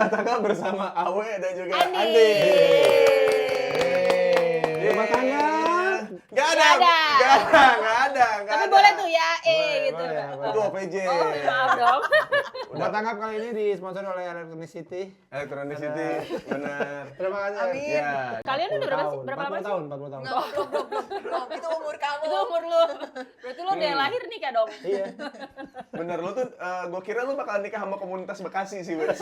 rumah tangga bersama Awe dan juga Andi. Andi. Rumah tangga. Gak ada. Tapi boleh tuh ya, gitu. boleh. Itu OPJ. Oh, maaf dong. Rumah tangga kali ini disponsori oleh Electronic City. Electronic City, benar. Terima kasih. Amin. Ya. Kalian udah berapa sih? Berapa lama 40 sih? tahun, 40 tahun. Enggak, belum. Itu umur kamu. Itu umur lu. Berarti lu udah lahir nikah dong? Iya. Bener, lu tuh, gue kira lu bakalan nikah sama komunitas Bekasi sih, Wes.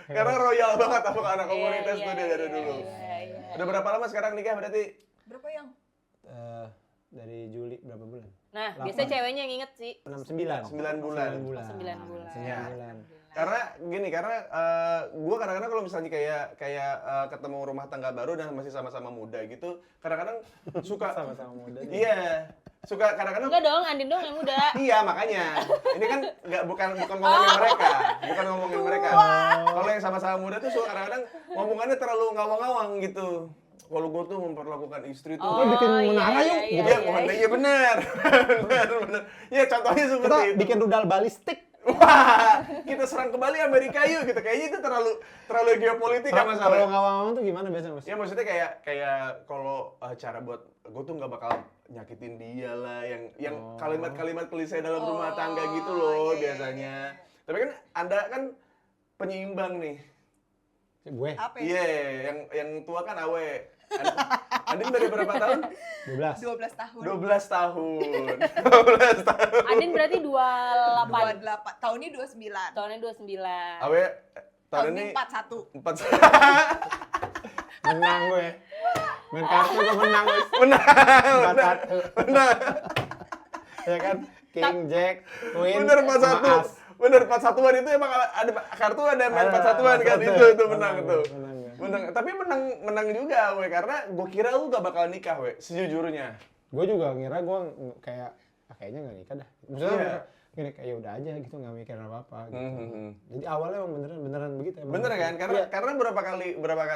Karena royal banget sama anak komunitas tuh dia dari dulu. Iya. Udah berapa lama sekarang nikah berarti? Berapa yang? Dari Juli berapa bulan? Nah, 8. biasanya ceweknya yang inget sih. 9 9 bulan. 9 bulan. 9 bulan. 9 bulan. Karena gini, gue kadang-kadang kalau misalnya kayak ketemu rumah tangga baru dan masih sama-sama muda gitu, kadang-kadang suka Sama-sama muda nih. iya, suka kadang-kadang Enggak dong, Andin dong yang muda. iya makanya. Ini kan bukan ngomongin mereka, bukan ngomongin mereka. Kalau yang sama-sama muda tuh suka kadang-kadang ngomongannya terlalu ngawang-ngawang gitu. Kalau gue tuh memperlakukan istri tuh bikin menara yuk, gitu. iya benar. benar. Ya contohnya Kita seperti itu. bikin rudal balistik. Wah, kita serang kembali Amerika yuk gitu. Kayaknya itu terlalu geopolitik kan Kalau masalahnya. ngawang-ngawang tuh gimana biasanya, Mas? Ya maksudnya kayak kalau cara buat gue tuh nggak bakal nyakitin dia lah, yang kalimat-kalimat klise dalam rumah tangga gitu loh biasanya. Tapi kan Anda kan penyeimbang nih. Gue Apa? Iya, yang tua kan Awe. Andin dari berapa tahun? 12. 12 tahun. 12 tahun. 12 tahun. Andin berarti 28. 28. Tahun ini 29. Tahunnya 29. Awe tahun Tahun ini ini 41. 4. Menang gue. Main kartu gue menang, Mas. Benar. 41. Ya kan? King, Jack, Queen, Bener sama 41. As. Bener 41-an itu emang ada kartu ada main 41-an kan itu menang tuh. Menang gue. Menang, tapi menang juga we karena gue kira lu gak bakal nikah we sejujurnya. Gue juga ngira gue kayaknya nggak nikah dah. Maksudnya Iya. gini kayak ya udah aja gitu, nggak mikir apa-apa gitu. Mhm. Jadi awalnya emang beneran begitu emang. Bener kan? Iya. Karena berapa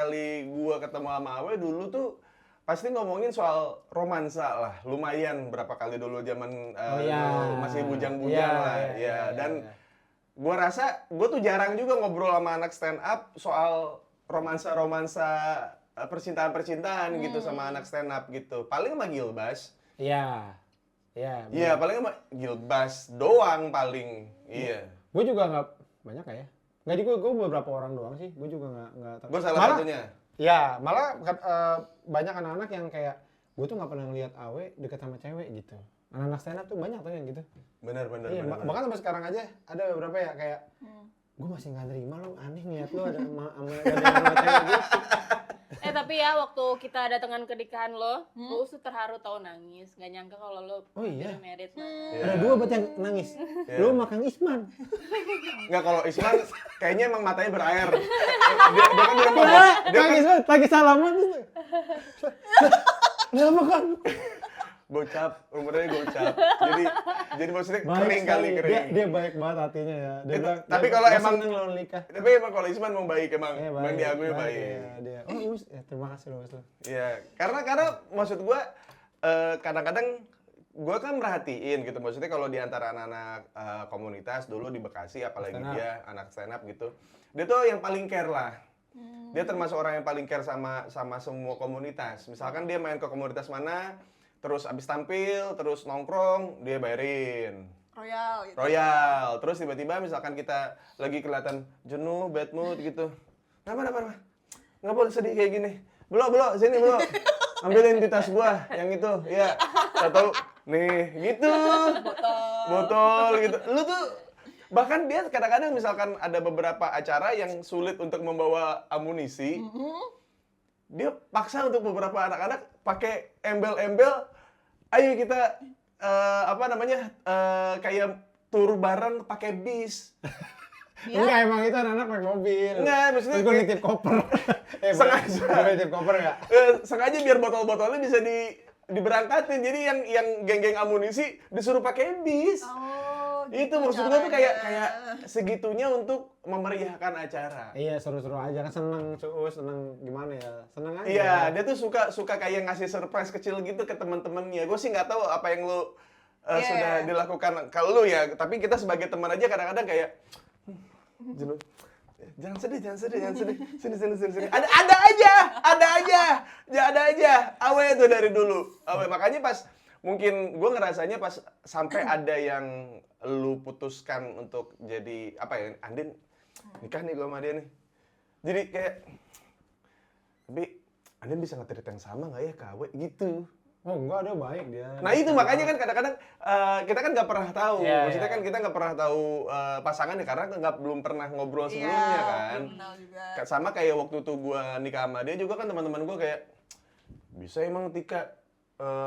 kali gue ketemu sama Awe dulu tuh pasti ngomongin soal romansa lah. Lumayan berapa kali dulu zaman dulu masih bujang-bujang lah. Iya. Dan gue rasa gue tuh jarang juga ngobrol sama anak stand up soal romansa percintaan gitu sama anak stand up gitu. Paling sama Gilbas. Iya. Iya. Iya, paling sama Gilbas doang paling. Iya. Gue juga nggak banyak ya. Nggak juga, gue beberapa orang doang sih. Gue juga nggak. Gue salah satunya. Ya, malah banyak anak-anak yang kayak gue tuh nggak pernah ngeliat Awe deket sama cewek gitu. Anak-anak stand up tuh banyak tuh yang gitu. Bener. Iya, bahkan sampai sekarang aja ada beberapa ya kayak gue masih nggak terima lo, aneh ngeliat lo ada sama cewek gitu. Tapi ya waktu kita datangan ke nikahan lo, lu tuh terharu tau nangis. Gak nyangka kalau lo Oh iya? udah married. Ada dua buat yang nangis. Lo sama Kang Isman. Enggak, kalau Isman kayaknya emang matanya berair. Dia kan bilang bahwa dia Kang kan Isman lagi salaman. Kenapa Kang? gocap, umurnya gocap. Jadi maksudnya Baik kering kali sekali. kering. Dia baik banget hatinya ya. Dia bilang, Tapi dia- kalau dia emang- seneng lo nikah. Tapi emang kalau Isman mau baik emang diakui baik. Ya, dia. Oh, ya, terima kasih loh, Mas. Iya, karena maksud gua kadang-kadang gua kan merhatiin gitu. Maksudnya kalau di antara anak-anak komunitas dulu di Bekasi apalagi Stand up. dia anak stand up gitu. Dia tuh yang paling care lah. Dia termasuk orang yang paling care sama semua komunitas. Misalkan dia main ke komunitas mana, terus abis tampil, terus nongkrong, dia bayarin. Royal gitu. Royal. Terus tiba-tiba misalkan kita lagi kelihatan jenuh, bad mood gitu. Kenapa? Nggak boleh sedih kayak gini. Belok, sini belok. Ambilin di tas gua yang itu. Iya. Tahu nih, gitu. Botol gitu. Lu tuh bahkan dia kadang-kadang misalkan ada beberapa acara yang sulit untuk membawa amunisi. Dia paksa untuk beberapa anak-anak pakai embel-embel. Ayo kita kayak tur bareng pakai bis. Enggak, emang itu anak-anak naik mobil. Enggak, maksudnya Terus gue kayak- nitip koper. Sengaja. Gue nitip koper nggak? Sengaja biar botol-botolnya bisa diberangkatin. Jadi yang geng-geng amunisi disuruh pakai bis. Oh, Itu gitu maksud gua tuh caranya. kayak segitunya untuk memeriahkan acara. Iya, seru-seru aja kan, seneng gimana ya? Seneng aja. Iya, dia tuh suka kayak ngasih surprise kecil gitu ke teman-temannya. Gue sih nggak tahu apa yang lu sudah dilakukan kalau lu ya. Tapi kita sebagai teman aja kadang-kadang kayak jenuh. Jangan sedih. Sini. Ada aja. Awe itu dari dulu. Awe, makanya pas mungkin gue ngerasanya pas sampai ada yang lu putuskan untuk jadi apa ya, Andin nikah nih gue sama dia nih. Jadi kayak, tapi Andin bisa nge-treat yang sama nggak ya ke Awe gitu. Oh enggak, dia baik dia. Nah itu makanya kan kadang-kadang kita kan nggak pernah tahu. Iya, Maksudnya iya. kan kita nggak pernah tahu pasangannya karena belum pernah ngobrol sebelumnya kan. Kenal juga. Sama kayak waktu tuh gue nikah sama dia juga kan teman-teman gue kayak bisa emang Tika,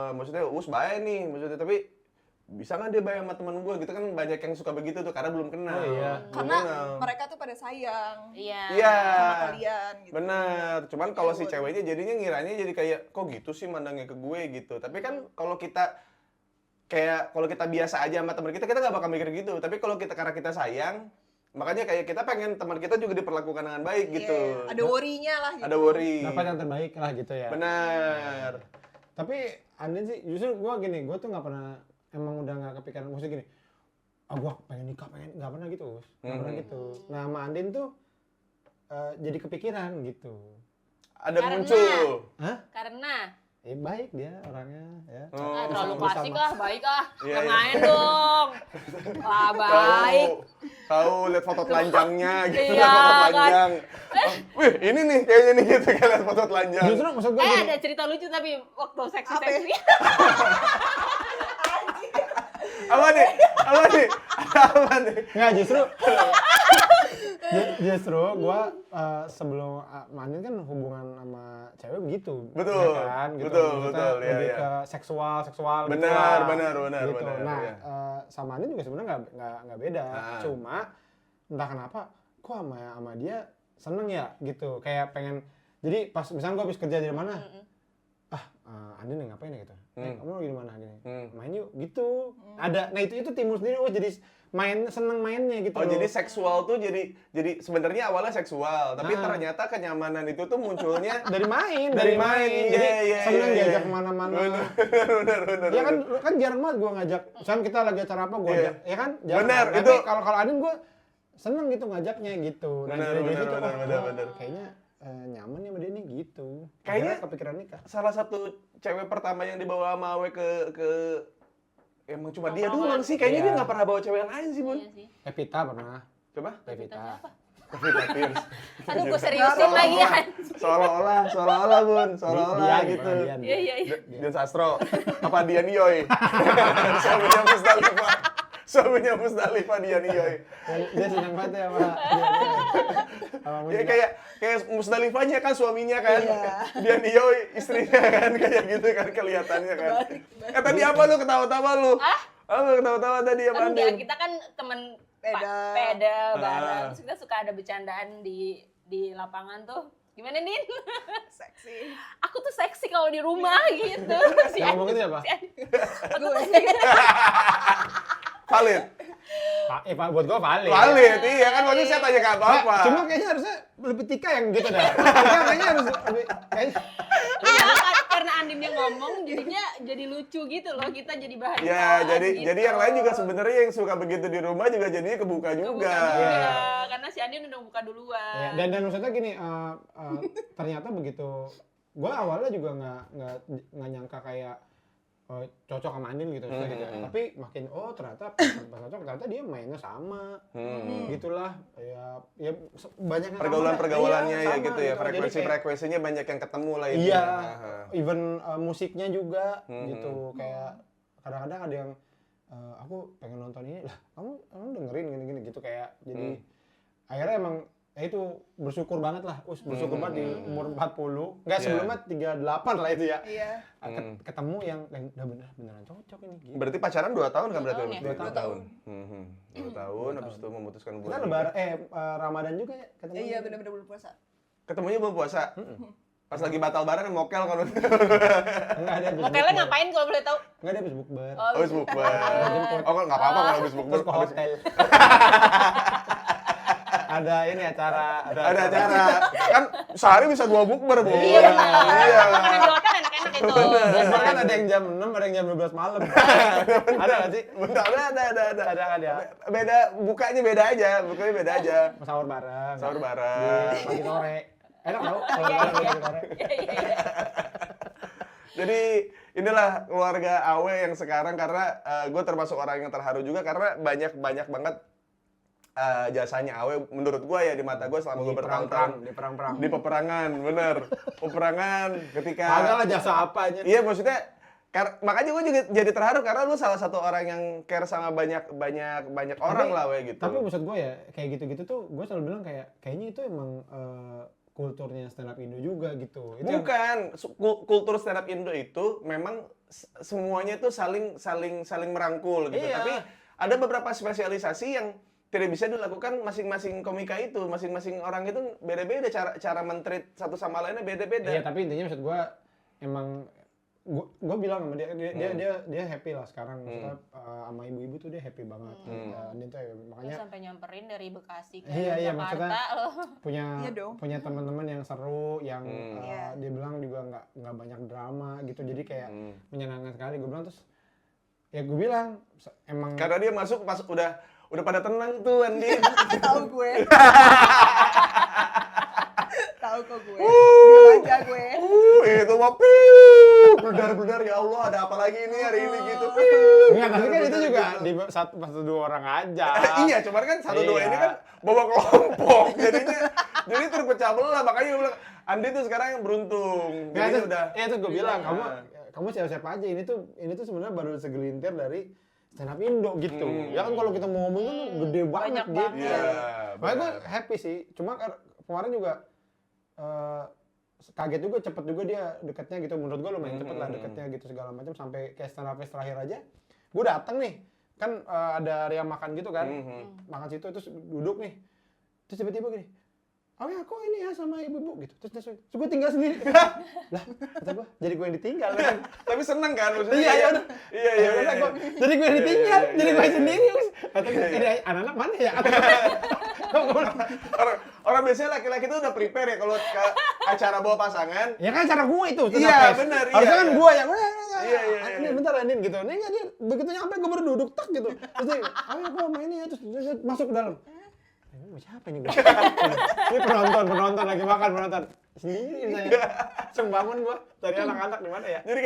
maksudnya us baik nih, maksudnya tapi bisa kan dia baik sama teman gue gitu kan, banyak yang suka begitu tuh karena belum kenal. Oh, iya. Belum Karena kenal. mereka tuh pada sayang Iya. Iya. sama kalian gitu. Bener, cuman kalau si Betul. ceweknya jadinya ngiranya jadi kayak kok gitu sih mandangnya ke gue gitu. Tapi kan kalau kita biasa aja sama teman kita nggak bakal mikir gitu. Tapi kalau karena kita sayang, makanya kayak kita pengen teman kita juga diperlakukan dengan baik Iya, gitu. ada worry-nya lah gitu. Ada worry. Dapat yang terbaik lah gitu ya. Benar. Tapi Andin sih justru gue tuh nggak pernah, emang udah nggak kepikiran maksudnya gini. Gue pengen nikah, nggak pernah gitu, Us. Nggak pernah gitu. Nah, sama Andin tuh jadi kepikiran gitu. Ada Karena- muncul. Hah? Karena Baik dia orangnya ya. Oh. terlalu Bisa- klasik bisa- baik ah. Iya, Yang iya. lain dong. Wah, baik. Tahu lihat foto telanjangnya gitu, Iya, lihat foto kan. telanjang. Oh, wih, ini nih kayaknya nih gitu kan lihat foto telanjang. Justru maksud gue gini, Ada cerita lucu tapi waktu seksi. Apa nih? Apa nih? nggak justru gue sebelum Andin kan hubungan sama cewek begitu. Betul, ya kan? Gitu. betul, Maksudnya betul, iya, lebih iya. ke seksual gitu Benar, lah. benar, Gitu. benar, Nah, iya. sama Andin juga sebenarnya nggak beda. Ah. Cuma entah kenapa kok sama dia seneng ya gitu. Kayak pengen, jadi pas misalnya gue habis kerja dari mana, Andin nih ngapain ya gitu. Kamu lagi di mana gini? Main yuk gitu. Ada. Nah itu timbul sendiri, jadi seneng mainnya gitu. Oh, loh. jadi seksual tuh jadi sebenarnya awalnya seksual, tapi ternyata kenyamanan itu tuh munculnya dari main. Dari main, Jadi iya, seneng iya, diajak iya. kemana-mana. benar. Ya kan jarang banget gue ngajak. Misalnya kita lagi acara apa gue Iya. ajak, ya kan? Jarang. Benar, Tapi itu- kalau Adin gue seneng gitu ngajaknya gitu. Nah, Benar, dari benar, situ, benar. kayaknya nyaman ya sama dia nih gitu. Kayaknya- Akhirnya kepikiran nikah. Salah satu cewek pertama yang dibawa sama Awe ke emang cuma dia Tongkrongan. doang sih. Kayaknya Iya. dia nggak pernah bawa cewek lain sih, Bun. Iya sih. Pevita pernah. Coba. Pevita. Pevita Pierce. Aduh, gue seriusin lagi ya. Seolah-olah, Bun. Seolah-olah Dian, gitu. Dian. Iya. Dian Sastro. Apa Dian Yoy? Suaminya Musdalifah Dian Yoy. Dia senang banget ya sama Ya kayak Musdalifahnya kan suaminya kan. Iya. Dian Yoy istrinya kan kayak gitu kan kelihatannya kan. Tadi apa lu ketawa-tawa lu? Apa ketawa-tawa tadi apa Kan enggak, Andin? kita kan temen Pedal. pedal bareng. Ah. Terus kita suka ada bercandaan di lapangan tuh. Gimana, Din? Seksi. Aku tuh seksi kalau di rumah gitu. Si Yang ngomong itu siapa? Aku tuh seksi. Valid. Pak, buat gue valid. Valid, iya kan maksudnya saya tanya ke apa-apa. Cuma kayaknya harusnya lebih Tika yang gitu dah. Tika kayaknya harus lebih, kayaknya Iya, karena Andin yang ngomong jadinya jadi lucu gitu loh. Kita jadi bahan Ya, ketawa gitu. jadi yang lain juga sebenarnya yang suka begitu di rumah juga jadinya kebuka juga. Kebuka juga, Iya. karena si Andin udah buka duluan. ya, dan maksudnya gini, ternyata begitu, gue awalnya juga nggak nyangka kayak cocok sama Andin gitu, maksudnya gitu. Tapi makin ternyata pas cocok ternyata dia mainnya sama, gitulah. Ya banyak yang Pergaulan-pergaulannya sama, ya gitu ya, Jadi frekuensi-frekuensinya banyak yang ketemu lah kayak, itu. iya, Aha. even musiknya juga gitu, kayak kadang-kadang ada yang aku pengen nonton ini lah, kamu dengerin gini-gini gitu kayak, jadi akhirnya emang itu bersyukur banget lah, bersyukur banget di umur 40, nggak Iya. sebelumnya 38 lah itu ya. Iya. Ketemu yang udah beneran cocok ini. Gitu. Berarti pacaran 2 tahun kan berarti? 2 tahun ya? 2 tahun. 2 tahun habis itu memutuskan Kita buat lebaran Ramadan juga ya ketemu. Iya, benar-benar belum puasa. ketemunya belum puasa. Pas lagi batal bareng kan mokel kalau Enggak ada. Motelnya ngapain kalau boleh tahu? Enggak ada habis bukber. habis bukber. Oh kan nggak apa-apa kalau habis bukber. Terus ke hotel. Ada ini acara. Ada acara. Kan sehari bisa 2 bukber, Bu. Iya, benar. Iya. Makanan di hotel enak-enak enak itu. Bogor kan ada yang jam 6, ada yang jam 12 malam. Ada nggak sih? Bentar, ada. Ada kan ya? Beda, bukanya beda aja. Sahur bareng. Sahur Di bareng. pagi sore. Enak tau sahur Iya, bareng iya. pagi sore. Jadi inilah keluarga Awe yang sekarang, karena gue termasuk orang yang terharu juga karena banyak banget jasanya Awe menurut gue ya, di mata gue selama gue bertahun-tahun Di perang-perang. di peperangan, bener. Peperangan ketika Kagak lah jasa apanya. iya maksudnya makanya gue juga jadi terharu karena lu salah satu orang yang care sama banyak orang lah we gitu. Tapi maksud gue ya, kayak gitu-gitu tuh gue selalu bilang kayaknya itu emang kulturnya stand up Indo juga gitu. Itu yang- Bukan, kultur stand up Indo itu memang semuanya itu saling merangkul gitu. Iya. Tapi ada beberapa spesialisasi yang tidak bisa dilakukan masing-masing komika itu, masing-masing orang itu beda-beda cara men-treat satu sama lainnya beda-beda. Iya, tapi intinya maksud gue emang gue bilang sama dia happy lah sekarang, maksudnya sama ibu-ibu tuh dia happy banget. Dia tuh Lu makanya sampai nyamperin dari Bekasi ke Iya, Jakarta maksudnya lo. punya Iya dong. punya teman-teman yang seru, yang Iya. dia bilang juga nggak banyak drama gitu, jadi kayak menyenangkan sekali. Gue bilang terus ya gue bilang emang Karena dia masuk pas udah pada tenang tuh Andi. Tahu gue. Tahu kok gue. Diam aja gue. Itu mah bledar ya Allah, ada apa lagi ini hari ini gitu. enggak, tapi kan itu juga di satu dua orang aja. Iya, cuman kan satu dua Iya. ini kan bawa kelompok. Jadi terpecah belah, makanya gue bilang Andi tuh sekarang yang beruntung. Ya, Jadi itu, udah ya itu gue bilang, Iya. kamu siapa-siapa aja, ini tuh sebenarnya baru segelintir dari stand up Indo gitu. Ya kan kalau kita mau ngomong kan gede banget Banyak gitu. banget. Iya, Makanya gue benar. happy sih. Cuma kemarin juga kaget juga, cepet juga dia deketnya gitu. Menurut gue lumayan cepet lah deketnya gitu segala macam, sampai kayak stand up fest terakhir aja. Gue dateng nih, kan ada area makan gitu kan, makan situ terus duduk nih, terus tiba-tiba gini, oh ya aku ini ya sama ibu-ibu gitu, terus gue tinggal sendiri. Lah kata gue, jadi gue yang ditinggal kan. Tapi seneng kan maksudnya. Iya, kayak- udah. Iya. Jadi gue yang ditinggal, Iya, jadi gue iya, sendiri. Atau ini anak-anak mana ya? Orang biasanya laki-laki tuh udah prepare ya kalau ke acara bawa pasangan. Ya kan cara gue itu. Iya, fest. benar, iya, Harusnya kan iya. gue yang, Iya. ini bentar Andin gitu. Ini enggak, dia begitu nyampe gue baru duduk tak gitu. Terus dia, ayo gue sama ini ya, terus dia masuk ke dalam. Ini mau siapa ini gue? Ini penonton lagi makan, penonton. Sendiri saya. Langsung bangun gue dari anak-anak di mana ya? Jadi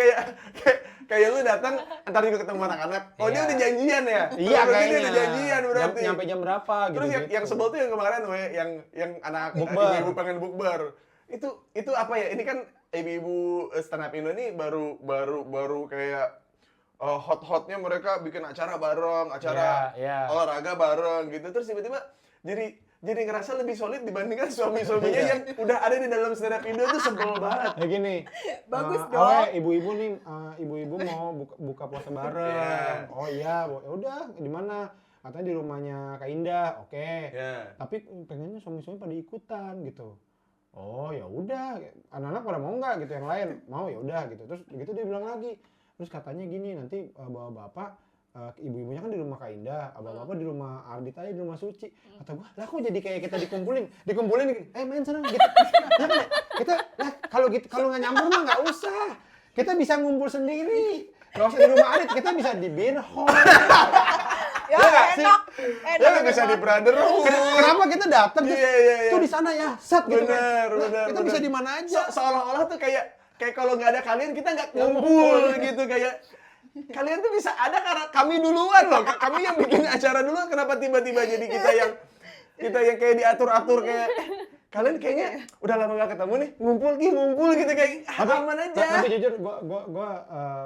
kayak lu datang entar juga ketemu anak-anak. Oh, dia Iya. udah janjian ya? Iya Berarti kayaknya. dia udah janjian berarti. Nyampe jam berapa gitu. Terus yang gitu. sebel tuh yang kemarin yang anak Bukber. ibu-ibu pengen bukber. Itu apa ya? Ini kan ibu-ibu stand up Indo ini baru kayak hot-hotnya mereka bikin acara bareng, acara Iya. olahraga bareng gitu. Terus tiba-tiba jadi ngerasa lebih solid dibandingkan suami-suaminya Iya. yang udah ada di dalam stand up Indo tuh sebel banget. Ya gini, Bagus Awe, dong. ibu-ibu nih, ibu-ibu mau buka puasa bareng. Iya. Oh iya, ya udah di mana? Katanya di rumahnya Kak Indah. Oke. Ya. Tapi pengennya suami-suami pada ikutan gitu. Oh ya udah, anak-anak pada mau nggak gitu, yang lain mau ya udah gitu. Terus begitu dia bilang lagi. Terus katanya gini, nanti bawa bapak ibu-ibunya kan di rumah Kak Indah, bapak-bapak di rumah Ardit aja, di rumah Suci. Kata gua, lah kok jadi kayak kita dikumpulin gini, main sana gitu. Ya kan, kita lah kalau nggak nyampur mah nggak usah. Kita bisa ngumpul sendiri. Nggak usah di rumah Ardit, kita bisa di beer hall. Ya nggak sih? enak. Ya nggak bisa di brotherhood. Kenapa kita datang terus Iya. tuh di sana ya, set gitu kan. Bener, Lah, bener, kita bener. bisa di mana aja. Seolah-olah tuh kayak kalau nggak ada kalian kita nggak ngumpul gitu, kayak kalian tuh bisa ada karena kami duluan loh. Kami yang bikin acara dulu, kenapa tiba-tiba jadi kita yang kayak diatur-atur kayak kalian kayaknya udah lama nggak ketemu nih, ngumpul gitu kayak aman aja. Tapi jujur gua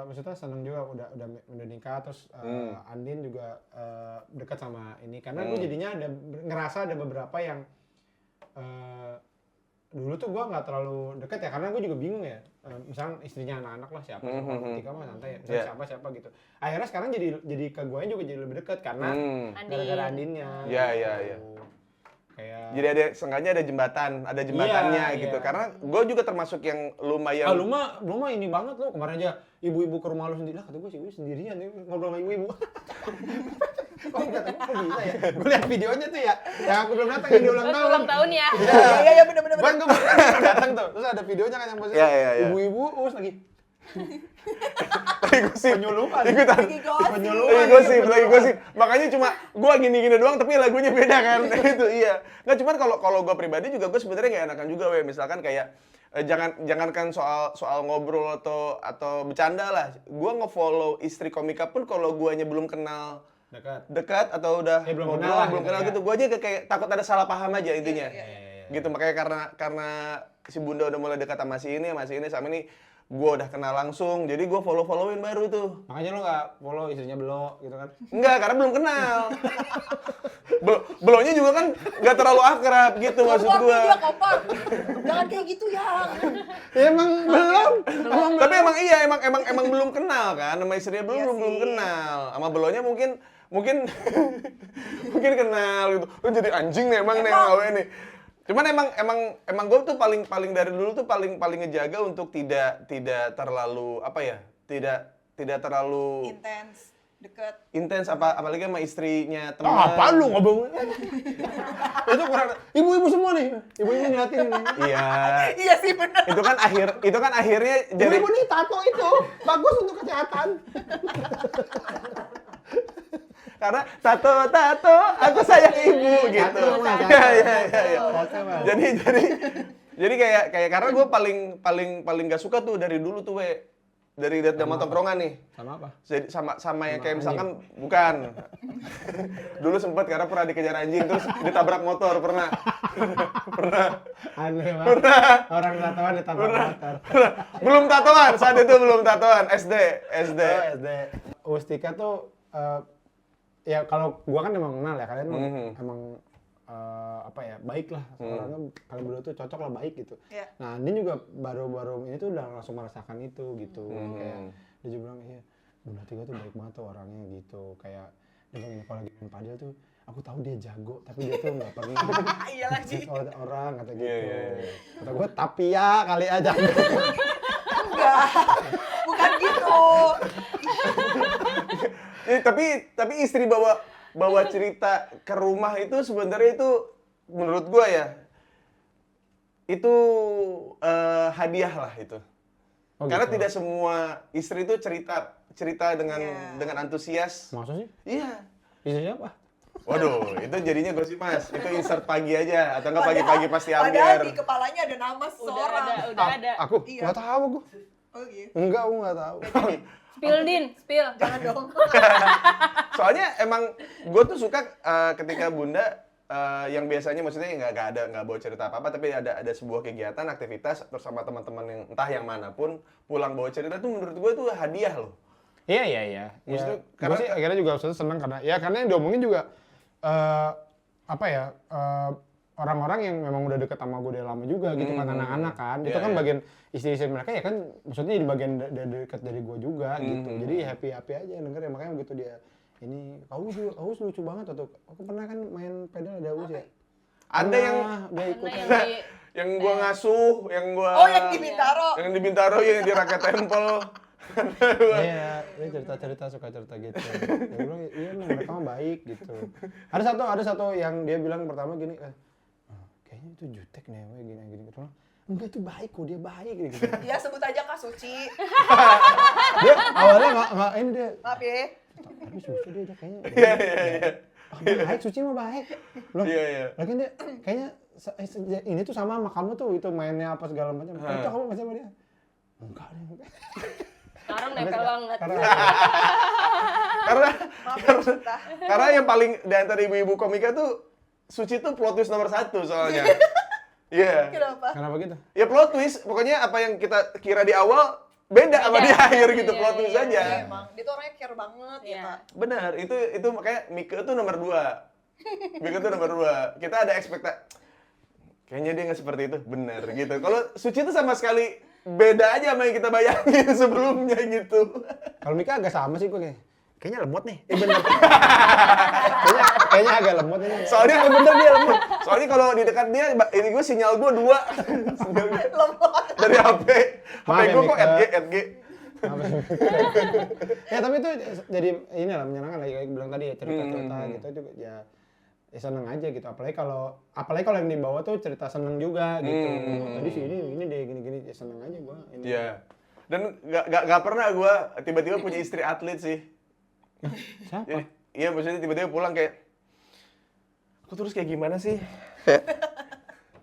maksudnya seneng juga udah nikah, terus Andin juga dekat sama ini, karena gue jadinya ngerasa ada beberapa yang dulu tuh gue nggak terlalu deket ya, karena gue juga bingung ya, misalnya istrinya anak-anak lah siapa, ketika mah santai ya, misalnya siapa gitu. Akhirnya sekarang jadi ke gue juga jadi lebih deket karena gara-gara Andinnya. Iya, gitu. iya, iya. Kayak Jadi seenggaknya ada jembatannya Iya, gitu. iya. Karena gue juga termasuk yang lumayan. lu mah ini banget lu, kemarin aja ibu-ibu ke rumah lu sendiri lah, kata gue sih sendirian nih ngobrol sama ibu-ibu. Oh kata gue kok bisa ya? Gue liat videonya tuh ya, yang aku belum datang yang di ulang tahun. Ulang tahun ya. Iya bener. Gue baru datang tuh, terus ada videonya kan yang posisi Iya. ibu-ibu lagi Lagi gosip. Penyuluhan. Ikutan. Lagi gosip. Penyuluhan. Lagi gosip. Makanya cuma gua gini-gini doang tapi lagunya beda kan. Itu iya. Nggak, cuman kalau gua pribadi juga gua sebenarnya nggak enakan juga misalkan kayak jangankan soal ngobrol atau bercanda lah. Gua nge-follow istri komika pun kalau guanya belum kenal dekat atau udah belum ngobrol, kenal lah belum gitu kenal ya. gitu. Gua aja kayak takut ada salah paham aja intinya. Iya. Gitu makanya karena si Bunda udah mulai dekat sama si ini sama ini gua udah kenal langsung. Jadi gua follow-followin baru tuh. Makanya lo nggak follow istrinya Belo gitu kan? Enggak, karena belum kenal. Belonya juga kan nggak terlalu akrab gitu maksud Kompor gua. tuh dia kompor. Jangan kayak gitu ya. Ya emang belum. Tapi emang iya, emang belum kenal kan, sama istrinya belum kenal. Sama belonya mungkin mungkin kenal gitu. Lu jadi anjing nih emang nih awe nih. Cuman emang gue tuh paling dari dulu tuh paling ngejaga untuk tidak terlalu apa ya? Tidak terlalu Intens, deket. apalagi sama istrinya teman. Apa lu ngomong? Itu kurang. Ibu-ibu semua nih. Ibu-ibu ngeliatin ini. Iya. Iya sih benar. Itu kan akhirnya jadi Ibu-ibu nih tato itu bagus untuk kesehatan. karena tato aku sayang ibu gitu. Tato, Mas, Iya. Tato, Mas. Jadi kayak karena gue paling gak suka tuh dari dulu tuh dari zaman tongkrongan nih. Sama apa? Jadi sama yang kayak misalkan bukan. Dulu sempet karena pernah dikejar anjing terus ditabrak motor pernah. Aneh banget. Orang tatoan ditabrak motor. Belum tatoan, saat itu belum tatoan, SD. Oh, SD. Ustika tuh ya kalau gua kan emang kenal ya, kalian emang apa ya, baik lah orangnya, kalian berdua tuh cocok lah, baik gitu. Iya. Nah, Andin juga baru-baru ini tuh udah langsung merasakan itu gitu. Kayak dia juga bilang, iya Bunda Tiga tuh baik banget tuh orangnya gitu. Kayak dia bilang ini kalau lagi main padel tuh aku tahu dia jago tapi dia tuh nggak pernah Iya lagi. kalau ada orang kata gitu. Iya. Kata gua tapi ya kali aja. Enggak. Bukan gitu. Tapi istri bawa cerita ke rumah itu sebenarnya itu menurut gua ya itu hadiah lah itu. Oh, Karena gitu. tidak semua istri itu cerita dengan Iya. dengan antusias. Maksud sih? Iya. Istri siapa? Waduh, itu jadinya gosip Mas. Itu insert pagi aja atau enggak pagi-pagi pasti Padahal ambiar. di kepalanya ada nama seseorang. Udah ada. Aku Iya. nggak tahu gua. Oh gitu. Enggak, aku nggak tahu. Spill. Jangan dong. Soalnya emang gue tuh suka ketika Bunda yang biasanya maksudnya nggak bawa cerita apa-apa tapi ada sebuah kegiatan aktivitas terus sama teman-teman yang entah yang manapun pulang bawa cerita tuh menurut gue tuh hadiah loh. Iya. Maksudnya, Ya, karena- gua sih akhirnya juga seneng karena yang diomongin juga apa ya, orang-orang yang memang udah deket sama gue dari lama juga gitu kan, anak-anak kan. Itu Iya, kan iya. bagian istri-istri mereka ya kan, maksudnya jadi bagian dekat dari gue juga gitu. Jadi happy aja denger ya, makanya begitu dia ini Aus lucu banget atau aku pernah kan main pedal ada Aus ya. Ada yang Dia ikut Karena kan. yang gue ngasuh, yang gue Oh yang di Bintaro. yang di Bintaro yang di Rakyat Temple. Iya, dia cerita suka cerita gitu. Dia bilang, iya mereka mah baik gitu. Ada satu yang dia bilang pertama gini, kayaknya itu jutek nih, gini. Terus enggak, itu baik kok, dia baik gitu. Ya sebut aja Kak Suci. Dia awalnya nggak ini dia, Maaf ya. tapi Suci dia kayaknya. Iya. Baik, Suci mah baik. Loh, Iya. lagi dia kayaknya ini tuh sama kamu tuh itu mainnya apa segala macam. Itu kamu masih sama dia? Enggak deh. Sekarang nempel banget. Karena yang paling di antara ibu-ibu komika tuh Suci tuh plot twist nomor 1 soalnya. Iya. Kenapa? gitu? Ya plot twist, pokoknya apa yang kita kira di awal beda sama di akhir gitu, Iya, plot twist iya, aja. Iya, emang. Dia tuh orangnya care banget ya Iya. Kak. Benar, itu makanya Mika tuh nomor 2. Mika tuh nomor 2. Kita ada ekspektasi. Kayaknya dia nggak seperti itu, benar gitu. Kalau Suci tuh sama sekali beda aja sama yang kita bayangin sebelumnya gitu. Kalau Mika agak sama sih gue kayaknya lemot nih. Bener. kayaknya agak lemot ini. Soalnya bener dia lemot. Soalnya kalau di dekat dia, ini gue sinyal gue 2. Sinyal gue. Lemot. Dari HP. HP Maaf ya, gue kok Mika. RG. Ya tapi itu jadi ini lah, menyenangkan lah kayak bilang tadi ya, cerita-cerita gitu itu ya seneng aja gitu. Apalagi kalau yang dibawa tuh cerita seneng juga gitu. Tadi sih ini deh gini-gini ya seneng aja gua ini. Iya. Dan nggak pernah gue tiba-tiba punya istri atlet sih. Siapa? Jadi, iya maksudnya tiba-tiba pulang kayak, aku terus kayak gimana sih?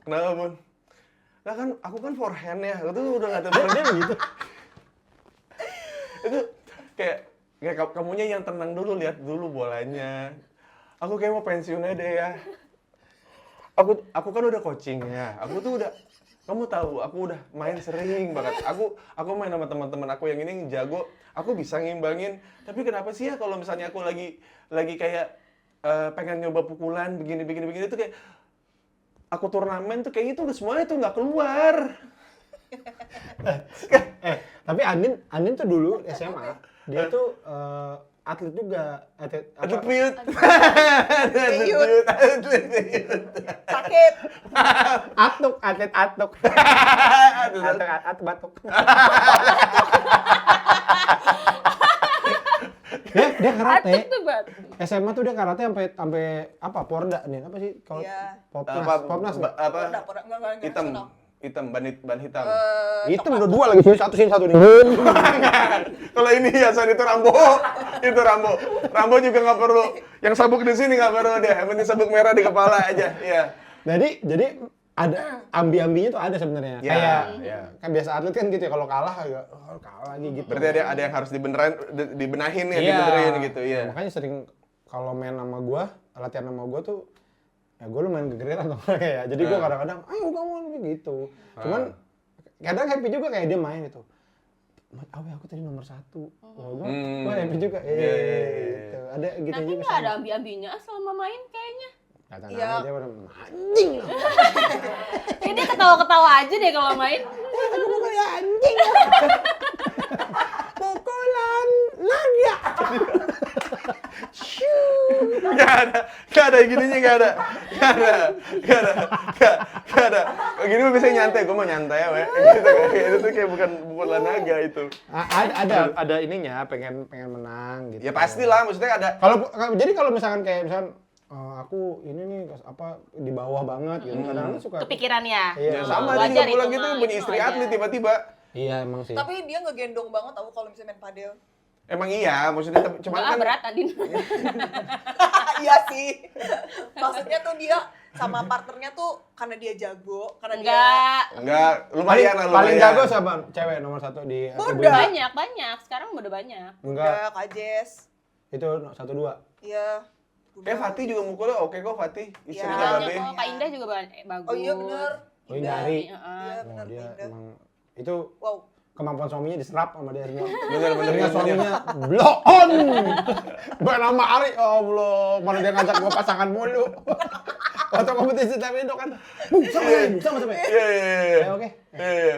Kenapa Bun? Nah kan aku kan forehand ya, aku tuh udah nggak tahu Dia begitu. itu kayak kamunya yang tenang dulu, lihat dulu bolanya. Aku kayak mau pensiun aja deh ya. Aku kan udah coaching ya. Aku tuh udah, kamu tahu aku udah main sering banget. Aku main sama teman-teman aku yang ini jago. Aku bisa ngimbangin. Tapi kenapa sih ya kalau misalnya aku lagi kayak pengen nyoba pukulan begini itu kayak aku turnamen tuh kayak gitu udah semuanya tuh nggak keluar. Tapi Andin tuh dulu SMA, dia tuh atlet juga, atlet Piut. Sakit. atlet atuk. Atlet batuk. Dia karate. Atuk tuh bat. SMA tuh dia karate sampai apa? Porda nih, apa sih kalau Iya. Popnas nggak? Hitam, ban hitam. Itu udah dua lagi sini satu nih. Kalau ini hiasan itu Rambo. Itu Rambo juga nggak perlu. Yang sabuk di sini nggak perlu deh. Yang penting sabuk merah di kepala aja. Iya. Jadi ada ambi-ambinya tuh ada sebenarnya. Ya, Kayak ya. kan biasa atlet kan gitu ya, kalau kalah agak kalah lagi gitu. Berarti ada yang harus dibenahin ya, Iya. dibenerin gitu ya. Makanya sering kalau main sama gua, latihan sama gua tuh ya gua lumayan gegeran sama mereka ya. Jadi gua kadang-kadang ayo kamu gitu. Cuman kadang happy juga kayak dia main gitu. Awe aku tadi nomor 1. Gua happy juga. Gitu. Ada gitu Tapi juga. nggak ada ambi-ambinya selama main kayaknya. Kata Iya. dia udah anjing. Kayak dia ketawa-ketawa aja deh kalau main. Anjing. Pukulan naga. Gak ada gininya, gak ada. Gini mah biasanya nyantai, gue mau nyantai ya, gitu kayak itu tuh kayak bukan naga itu. Ada ininya pengen menang gitu. Ya pastilah, maksudnya ada. Kalau misalkan aku ini nih apa di bawah banget gitu. Kadang-kadang suka Kepikirannya. Iya. Ya sama dia Wajar juga itu pulang gitu mah, punya itu istri wajar. atlet tiba-tiba. Iya emang sih. Tapi dia ngegendong banget aku kalau misalnya main padel. Emang iya, maksudnya cuman Enggak kan berat Andin. Iya sih. Maksudnya tuh dia sama partnernya tuh karena dia jago, karena Enggak. lumayan lah lumayan. Paling jago siapa? Cewek nomor 1 di Boda. Banyak. Sekarang udah banyak. Enggak, dia Kak Jess. itu 1-2. Iya. Kayak Fatih juga mukulnya oke kok Fatih, istrinya Iya. Babe. Banyak kok. Kak Indah juga bagus. Oh iya bener. Oh, Indari. Iya Oh, bener. dia Indah. emang itu Wow. kemampuan suaminya diserap sama dia semua. Bener. Dengan suaminya blow on. Bernama Ari, Allah, mana dia ngajak gua pasangan mulu. Waktu kompetisi tapi itu kan, sama. Iya. Ya oke. Iya.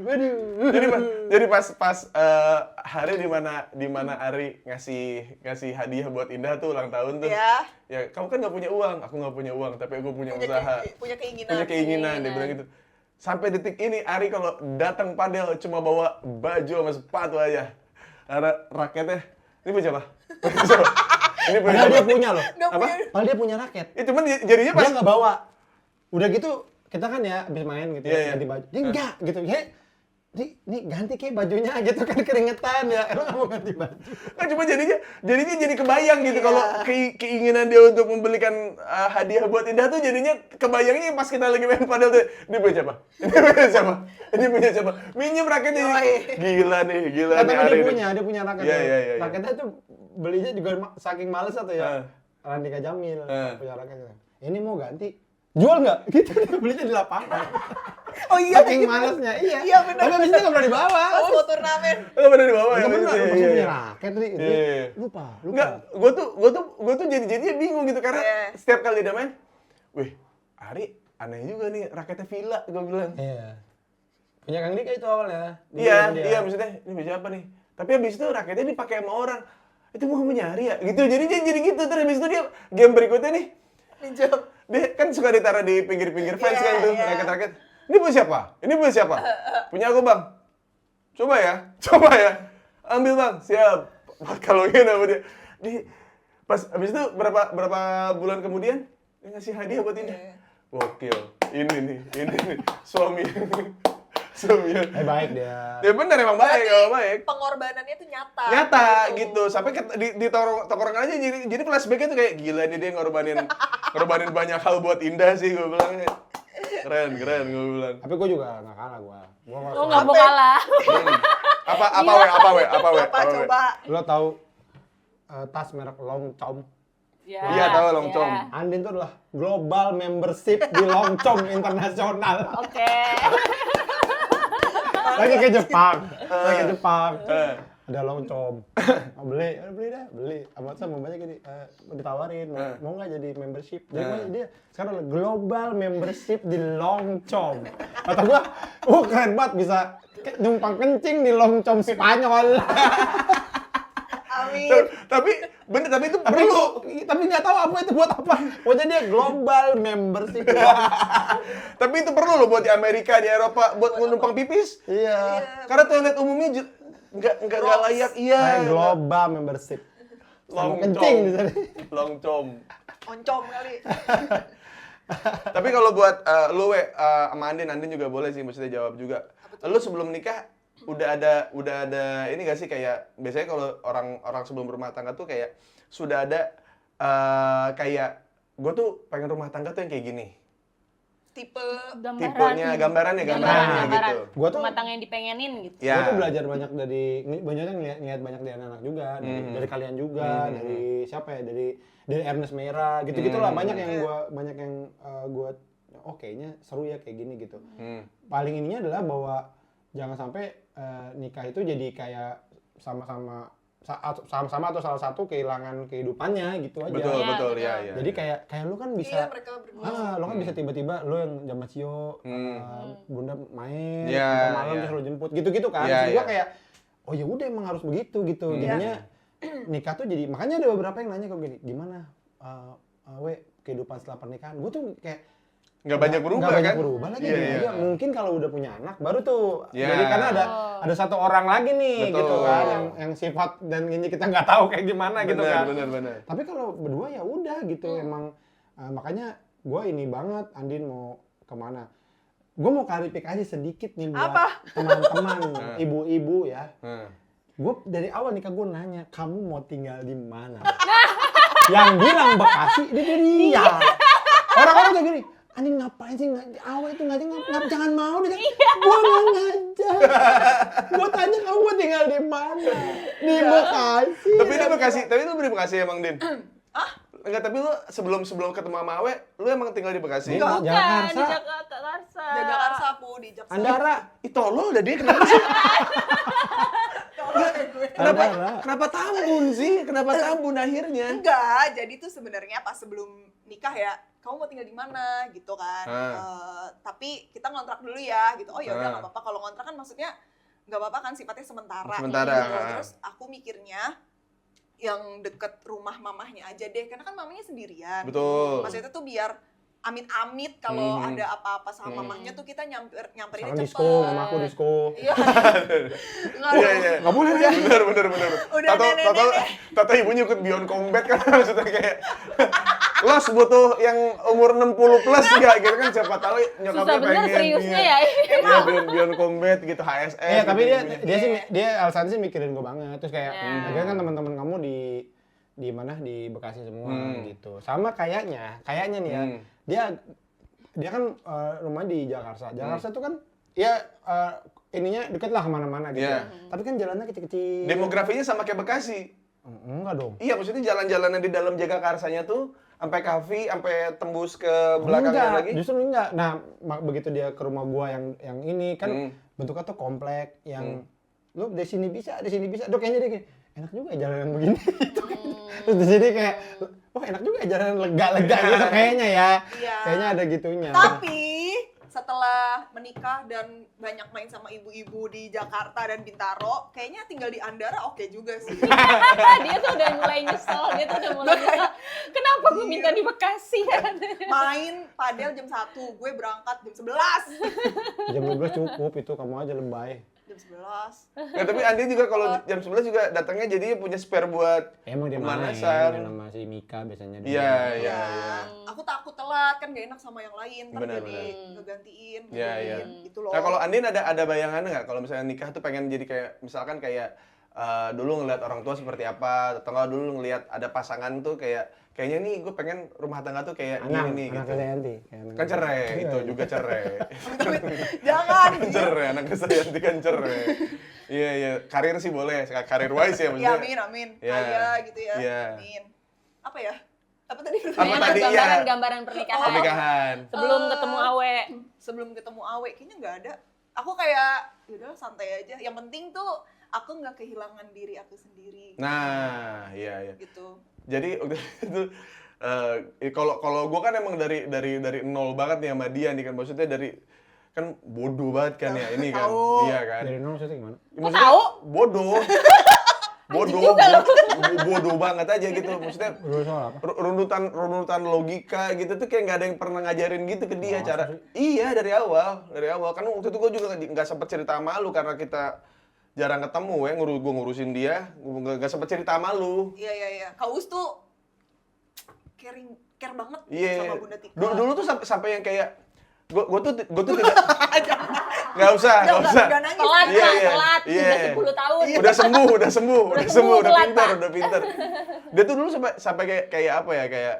Aduh. Jadi pas hari di mana Ari ngasih hadiah buat Indah tuh ulang tahun tuh. Iya. Ya, kamu kan nggak punya uang, aku nggak punya uang, tapi aku punya usaha. Punya keinginan. Punya keinginan, dia bilang gitu. Sampai detik ini Ari kalau datang padel cuma bawa baju sama sepatu aja. Karena raketnya, ini punya siapa? Ini punya Padahal dia siapa? punya loh. Nggak punya. Padahal dia punya raket. Ya cuman jadinya Dia pas nggak bawa. Udah gitu kita kan ya habis main gitu Iya, ya, iya. ganti baju. Dia enggak gitu. Ya, nih ganti kayak bajunya gitu kan keringetan ya. Emang nggak mau ganti baju. kan cuma jadinya jadi kebayang gitu kalau keinginan dia untuk membelikan hadiah buat Indah tuh jadinya kebayangnya pas kita lagi main padel tuh ini punya siapa? Ini punya siapa? Minjem raketnya. Gila nih Tapi Ari dia nih. punya raket. Iya, iya. Raketnya tuh belinya juga saking males atau ya. Randika Jamil punya raketnya. Ini mau ganti. Jual nggak? Gitu dia belinya di lapangan. Oh iya. Saking malesnya. Iya. Iya, benar. Tapi abis itu nggak pernah dibawa. Pas mau turnamen. Enggak pernah dibawa ya. Nggak pernah. Iya, Masih iya. punya raket nih. Iya. Lupa. Enggak, gue tuh jadinya bingung gitu karena Iya. setiap kali dia main, wih, Ari aneh juga nih raketnya Villa, gue bilang. Iya. Punya Kang Dika itu awalnya. Iya, maksudnya ini punya siapa nih? Tapi habis itu raketnya dipakai sama orang. Itu bukan punya Ari ya? Gitu, jadi gitu. Terus habis itu dia game berikutnya nih, Pinjam. dia kan suka ditaruh di pinggir-pinggir fence Iya, kan tuh, iya. raket-raket. Ini punya siapa? Ini punya siapa? Punya aku bang. Coba ya. Ambil bang, siap. Kalungin sama dia. Pas habis itu berapa bulan kemudian dia ngasih hadiah buat Indah. Iya. Gokil. Ini nih, suami. Sumyun. Baik dia. Ya bener emang baik, Berarti emang baik. pengorbanannya tuh nyata. Nyata gitu. Sampai di tongkrongan aja jadi flashback-nya tuh kayak gila nih dia ngorbanin banyak hal buat Indah sih gue bilang. Keren gue bilang. Tapi gue juga nggak kalah gue. Lo nggak mau kalah. Apa Apa coba? Lo tahu tas merek Longcom? Ya, Iya, tahu Longcom. ya. Andin tuh adalah global membership di Longcom internasional. Oke. Lagi ke Jepang. Eh. Ada Longcom. Mau beli dah, beli. Amat sama banyak gini. Ditawarin, mau nggak jadi membership? Jadi dia sekarang ada global membership di Longcom. Kata gua, keren banget bisa numpang kencing di Longcom Spanyol. Amin. Tapi itu perlu. Tapi nggak tahu apa itu buat apa. Pokoknya dia global membership. Tapi itu perlu loh buat di Amerika, di Eropa buat numpang pipis. Iya. Karena toilet umumnya nggak layak. Iya. Kayak global membership. Sama kencing di sana. Longcom. Oncom kali. Tapi kalau buat lu sama Andin juga boleh sih maksudnya jawab juga. Lu sebelum nikah udah ada ini gak sih kayak biasanya kalau orang sebelum berumah tangga tuh kayak sudah ada kayak gue tuh pengen rumah tangga tuh yang kayak gini. Tipenya, gambarannya gitu. Gua tuh- rumah tangga yang dipengenin gitu. Ya. Gue tuh belajar banyak ngeliat banyak dari anak-anak juga, dari kalian juga, dari siapa ya, dari Ernest Mera, gitu-gitulah banyak yang gue kayaknya seru ya kayak gini gitu. Paling ininya adalah bahwa jangan sampai nikah itu jadi kayak sama-sama atau salah satu kehilangan kehidupannya gitu aja. Betul, Iya, ya. Jadi kayak lu kan bisa mereka berdua. lo kan bisa tiba-tiba lo yang jam Cio, Bunda main, Iya, sampai malam iya. terus lo jemput, gitu-gitu kan. Iya, Terus gua iya. kayak, oh ya udah emang harus begitu gitu. Jadinya nikah tuh jadi, makanya ada beberapa yang nanya kok gini, gimana, kehidupan setelah pernikahan? Gue tuh kayak Nggak banyak berubah nggak banyak kan? berubah lagi. Iya, Dia iya. mungkin kalau udah punya anak baru tuh. Iya. Jadi karena ada satu orang lagi nih Betul. gitu kan, yang sifat dan ini kita nggak tahu kayak gimana gitu kan. Bener. Tapi kalau berdua ya udah gitu emang makanya gue ini banget Andin mau kemana. Gue mau klarifikasi sedikit nih buat teman-teman ibu-ibu ya. Gue dari awal nikah gue nanya, kamu mau tinggal di mana? Yang bilang Bekasi dia dia. Orang-orang tuh gini, Andin ngapain sih? Awal itu jangan mau deh. Gue nggak ngajak. Gue tanya kamu mau tinggal di mana? Di Bekasi. Tapi lu di Bekasi emang, Din? Enggak, tapi lu sebelum ketemu sama Awe, lu emang tinggal di Bekasi? Enggak. Bukan, Jakarta. di Jakarta. Jagakarsa aku di Jakarta. Andara. Itu lo udah dia kenapa sih? Andara. Kenapa Tambun sih? Kenapa Tambun akhirnya? Enggak, jadi tuh sebenarnya pas sebelum nikah ya, kamu mau tinggal di mana gitu kan. Tapi kita ngontrak dulu ya gitu. Oh ya udah nggak apa-apa, kalau ngontrak kan maksudnya nggak apa-apa kan sifatnya sementara. Gitu. Terus aku mikirnya yang deket rumah mamahnya aja deh, karena kan mamahnya sendirian. Betul. Maksudnya tuh biar amit-amit kalau ada apa-apa sama mamahnya tuh kita Sekarang nyamperinnya cepet. disco, sama aku disco. Iya. Iya. Nggak boleh. Bener. Udah nenek-nenek. Tato ibunya ikut Beyond Combat kan maksudnya kayak Los butuh yang umur 60 plus enggak gitu kan, siapa tahu Susah nyokapnya bener pengen. seriusnya iya. ya. Iya, Beyond Combat gitu, HSS. Iya, tapi gitu, dia alasannya sih mikirin gue banget. Terus kayak, Iya. akhirnya kan teman-teman kamu di mana, di Bekasi semua gitu. Sama kayaknya nih ya, dia kan rumahnya di Jakarta. Jakarta tuh kan ya ininya deket lah kemana-mana gitu. Iya. Tapi kan jalannya kecil-kecil. Demografinya sama kayak Bekasi. Enggak dong. Iya, maksudnya jalan-jalanan di dalam Jagakarsanya tuh sampai kafe, sampai tembus ke belakangnya lagi. Justru enggak. Nah, begitu dia ke rumah gua yang ini kan bentuknya tuh komplek yang lu dari sini bisa. Dok kayaknya dia kayak enak juga ya jalanan begini gitu kan. Terus di sini kayak wah enak juga ya jalanan lega-lega gitu kayaknya ya. Iya. Kayaknya ada gitunya. Tapi setelah menikah dan banyak main sama ibu-ibu di Jakarta dan Bintaro, kayaknya tinggal di Andara oke juga sih. Dia tuh udah mulai nyesel, kenapa gue minta di Bekasi ya? Main padel jam 1, gue berangkat jam 11. Jam 12 cukup itu, kamu aja lebay. Jam jam 11. Nah, tapi Andi juga kalau jam 11 juga datangnya jadinya punya spare buat Emang dia main pemanasan. sama si Mika biasanya. Iya, dia. iya, Ya, iya. aku takut telat kan gak enak sama yang lain, ntar Benar, jadi benar. ngegantiin, Iya, iya. gitu loh. Nah, kalau Andin ada bayangan nggak kalau misalnya nikah tuh pengen jadi kayak misalkan kayak dulu ngeliat orang tua seperti apa, atau nggak dulu ngeliat ada pasangan tuh kayaknya nih gue pengen rumah tangga tuh kayak Anak, gini nih anak gitu. Krisdayanti. Kan cerai, Iya, itu iya. juga cerai. Jangan. Kan cerai, anak Krisdayanti kan cerai. Iya, iya. Karir sih boleh, karir wise ya Ya maksudnya. amin, amin. Iya. Kaya gitu ya. Iya. Amin. Apa ya? Apa tadi? Apa Kayaknya tadi, ya? gambaran pernikahan. Pernikahan. Sebelum ketemu Awe. Sebelum ketemu Awe, kayaknya nggak ada. Aku kayak, yaudah santai aja. Yang penting tuh aku nggak kehilangan diri aku sendiri. Nah, iya, iya. Gitu. Jadi waktu itu kalau gue kan emang dari nol banget nih sama dia nih kan, maksudnya dari kan bodoh banget kan ya ini kan, Tahu. iya kan. Dari nol maksudnya gimana? Maksudnya tahu? bodoh, bodoh banget aja gitu, maksudnya Dulu soal apa? runutan logika gitu tuh kayak nggak ada yang pernah ngajarin gitu ke dia Masa cara. sih? Iya dari awal kan waktu itu gue juga nggak sempet cerita sama lu karena kita jarang ketemu ya, gue ngurusin dia, nggak sempet cerita sama lu. Iya. Kak Us tuh care banget Iya. sama Bunda Tika. Dulu tuh sampai yang kayak gue tuh tidak nggak usah. Nggak nangis. Telat, Iya, Kak, iya. telat. Iya. Udah 10 tahun. Udah sembuh, udah telat, pintar, Pak. udah pintar. Dia tuh dulu sampai kayak apa ya, kayak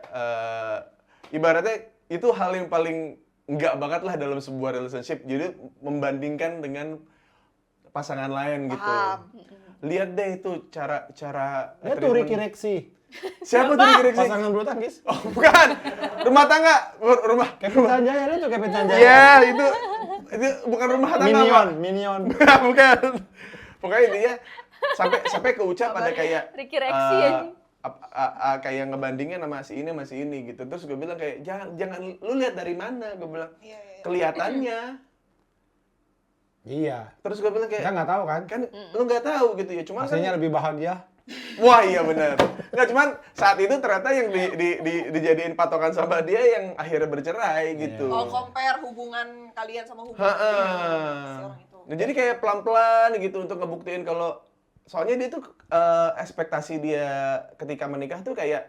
ibaratnya itu hal yang paling enggak banget lah dalam sebuah relationship. Jadi membandingkan dengan pasangan lain gitu. Paham. Lihat deh itu cara Dia tuh Ricky Rexi. Siapa tuh Ricky Rexi? Pasangan bulu tangkis. Oh, bukan. Rumah tangga, rumah. Kevin Sanjaya, lu tuh Kevin Sanjaya. Iya, itu bukan rumah tangga, Pak. Minion. Bukan. Pokoknya intinya sampai ke ucap ada kayak Ricky Rexi ya. kayak ngebandingin sama si ini gitu. Terus gue bilang kayak jangan lu lihat dari mana, gue bilang. Iya. Kelihatannya. Iya. Terus gue bilang Kita kayak nggak tahu kan? kan lu nggak tahu gitu ya. Cuman Aslinya kan, lebih bahagia. wah iya benar. Nggak cuman saat itu ternyata yang dijadiin patokan sama dia yang akhirnya bercerai gitu. Oh, compare hubungan kalian sama hubungan Ha-ha. si orang itu. Nah, jadi kayak pelan-pelan gitu untuk ngebuktiin kalau soalnya dia tuh ekspektasi dia ketika menikah tuh kayak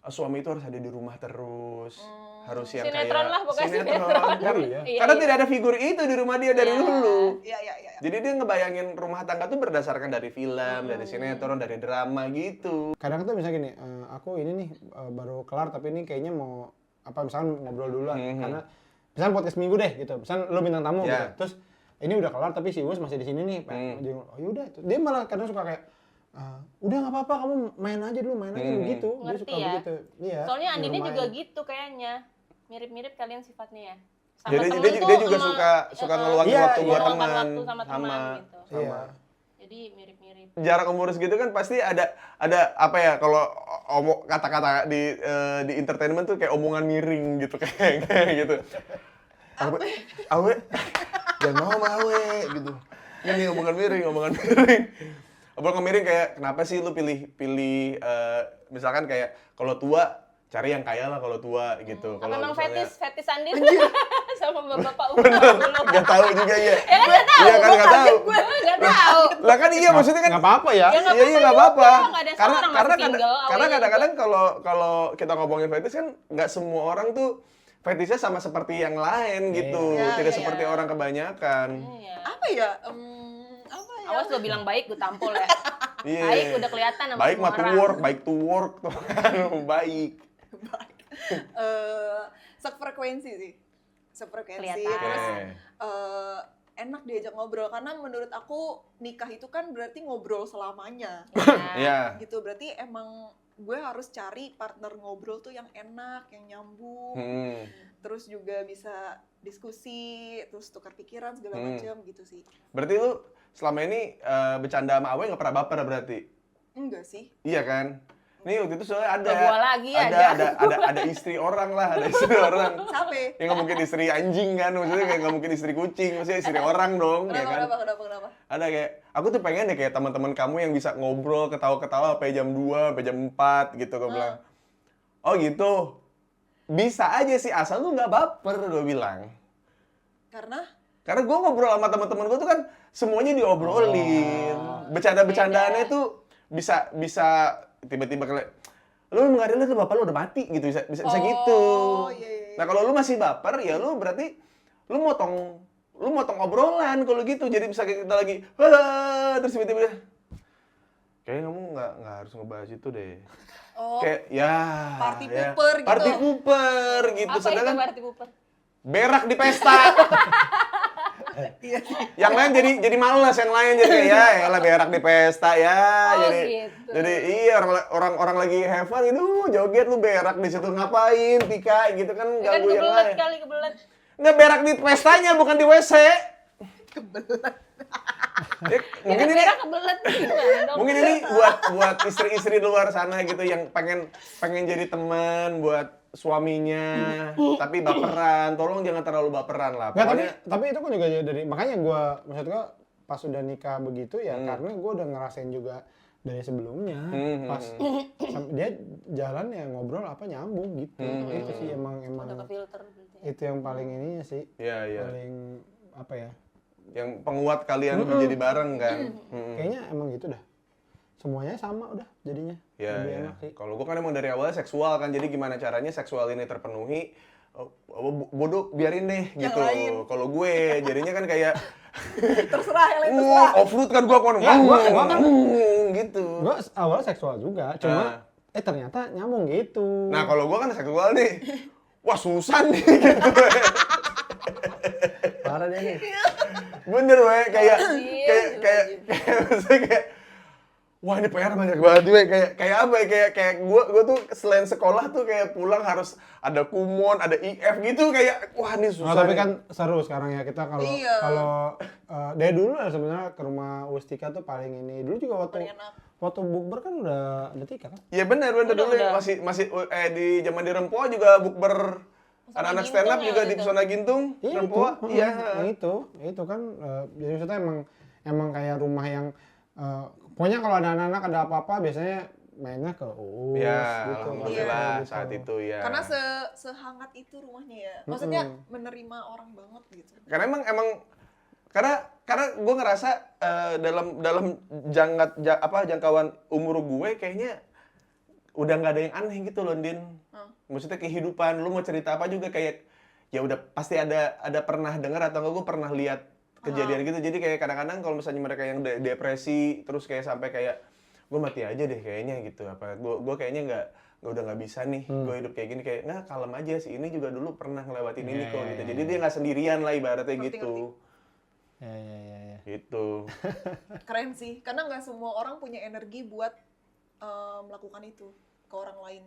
suami itu harus ada di rumah terus, harus yang Sinetron kayak lah, pokoknya sinetron. Kan, Iya. karena tidak ada figur itu di rumah dia dari dulu. Iya. Jadi dia ngebayangin rumah tangga tuh berdasarkan dari film, dari sinetron, dari drama gitu. Kadang tuh misalnya gini, aku ini nih baru kelar tapi ini kayaknya mau apa misalkan ngobrol dulu lah karena misalkan podcast minggu deh gitu. Misalkan lu bintang tamu Ya. gitu. Terus ini udah kelar tapi si Us masih di sini nih. Oh yaudah, dia malah kadang suka kayak udah nggak apa-apa kamu main aja dulu begitu. Dia Ngerti suka ya. begitu. Iya. Soalnya dia Andinnya main. juga gitu kayaknya. Mirip-mirip kalian sifatnya ya. Sama Jadi temen dia tuh juga emang, suka ngeluangin Iya, waktu iya. buat Meluangkan teman. waktu sama teman gitu. Iya. Jadi mirip-mirip. Jarak umur segitu kan pasti ada apa ya kalau kata-kata di entertainment tuh kayak omongan miring gitu kayak gitu. Awe, jangan mau sama Awe gitu. Ini omongan miring. Omongan miring kayak kenapa sih lu pilih misalkan kayak kalau tua cari yang kaya lah kalau tua gitu. Apa Kalau emang misalnya- fetis Andin sama bapak umur Nggak tahu juga ya. Ya kan nggak tahu. Iya kan nggak tahu. Gue nggak tahu. Lah kan iya maksudnya kan Nggak apa-apa ya. Ya nggak iya nggak apa-apa. nggak ada Karena seorang karena masih single, karena awalnya kadang-kadang kalau kita ngomongin fetish kan nggak semua orang tuh fetishnya sama seperti yang lain gitu. Iya, Tidak iya, seperti iya. orang kebanyakan. Iya. Apa ya? Apa ya? Awas lo bilang baik, gue tampol ya. Iya. Baik udah kelihatan sama Baik semua mah to orang. work tuh kan baik. Sefrekuensi sih. Sefrekuensi. Kelihatan. Terus Oke. enak diajak ngobrol karena menurut aku nikah itu kan berarti ngobrol selamanya. Iya. Gitu berarti emang gue harus cari partner ngobrol tuh yang enak, yang nyambung. Terus juga bisa diskusi, terus tukar pikiran segala macam gitu sih. Berarti lu selama ini bercanda sama Awe nggak pernah baper berarti? Enggak sih. Iya kan? Nih waktu itu soalnya ada Ke gua lagi ada, aja. ada istri orang lah, ada istri orang. Sampai. Ya nggak mungkin istri anjing kan, maksudnya kayak nggak mungkin istri kucing, maksudnya istri orang dong, ya kan? Kenapa? Ada kayak, aku tuh pengen deh kayak teman-teman kamu yang bisa ngobrol, ketawa-ketawa sampai jam 2, sampai jam 4 gitu, gue bilang. Oh gitu, bisa aja sih, asal lu nggak baper, gue bilang. Karena Karena gue ngobrol sama teman-teman gue tuh kan semuanya diobrolin. Bercanda-bercandaannya tuh bisa tiba-tiba kayak lu ngadilin tuh bapak lu udah mati gitu, bisa gitu. Iya. Nah, kalau lu masih baper ya lu berarti lu motong obrolan kalau gitu. Jadi bisa kita lagi terus tiba-tiba kayaknya kamu nggak harus ngebahas itu deh. Kayak Party ya, pooper gitu. Party pooper gitu. Apa itu Sedangkan berarti buper? berak di pesta. Iya sih. Yang lain jadi males, yang lain jadi kayak ya elah berak di pesta ya. Oh, jadi gitu. jadi iya orang lagi have fun gitu, joget lu berak di situ ngapain, Tika gitu kan Ya kan ganggu yang kebelet lain. kali, kebelet. Nggak, berak di pestanya bukan di WC. Kebelet. Ya, mungkin ini Berak kebelet gimana dong? mungkin ini buat istri-istri di luar sana gitu yang pengen jadi teman buat suaminya tapi baperan, tolong jangan terlalu baperan lah. Nggak, Pokoknya tapi itu kan juga dari makanya maksud gua pas udah nikah begitu ya karena gua udah ngerasain juga dari sebelumnya pas dia jalan ya ngobrol apa nyambung gitu. Itu sih emang Udah ke filter gitu ya. itu yang paling ininya sih. iya. Paling apa ya? Yang penguat kalian menjadi bareng kan. Kayaknya emang gitu dah. Semuanya sama udah jadinya. Ya, Lebih ya. enak sih. Kalau gue kan emang dari awalnya seksual kan, jadi gimana caranya seksual ini terpenuhi? Bodoh biarin deh Yang gitu. lain. Kalau gue jadinya kan kayak Terserah yang lain terserah. off-road kan gue kan gua kan gitu. Gua awalnya seksual juga, cuma ternyata nyambung gitu. Nah, kalau gue kan seksual nih. Wah, susah nih gitu. Parah dia nih. Bener weh, kayak maksudnya kayak wah ini PR banyak banget weh, kayak apa ya, kayak gue tuh selain sekolah tuh kayak pulang harus ada kumon, ada IF gitu, kayak wah ini susah. Tapi nih. kan seru sekarang ya kita kalau Iya. dari dulu lah sebenarnya ke rumah Ustika tuh paling ini. Dulu juga Paling enak. waktu bukber kan udah ada Tika kan? Iya benar dulu ya, masih di zaman di Rempoa juga bukber anak-anak stand up Gintung ya juga di itu. Pesona Gintung, Rempoa. Iya. Itu kan jadi maksudnya emang kayak rumah yang pokoknya kalau ada anak-anak ada apa-apa biasanya mainnya ke Uus Ya, gitu. alhamdulillah Gitu. saat itu ya. Karena sehangat itu rumahnya ya. Maksudnya menerima orang banget gitu. Karena emang karena gue ngerasa dalam jangkauan umur gue kayaknya udah nggak ada yang aneh gitu loh, Din. Maksudnya kehidupan lu mau cerita apa juga kayak ya udah pasti ada pernah dengar atau enggak gue pernah lihat kejadian gitu. Jadi kayak kadang-kadang kalau misalnya mereka yang depresi terus kayak sampai kayak gue mati aja deh kayaknya gitu, apa gue kayaknya udah nggak bisa nih gue hidup kayak gini, kayak nggak kalem aja sih, ini juga dulu pernah ngelewatin ini kok gitu. Jadi dia nggak sendirian lah ibaratnya gitu. Ya. Gitu. Keren sih. Karena nggak semua orang punya energi buat melakukan itu ke orang lain.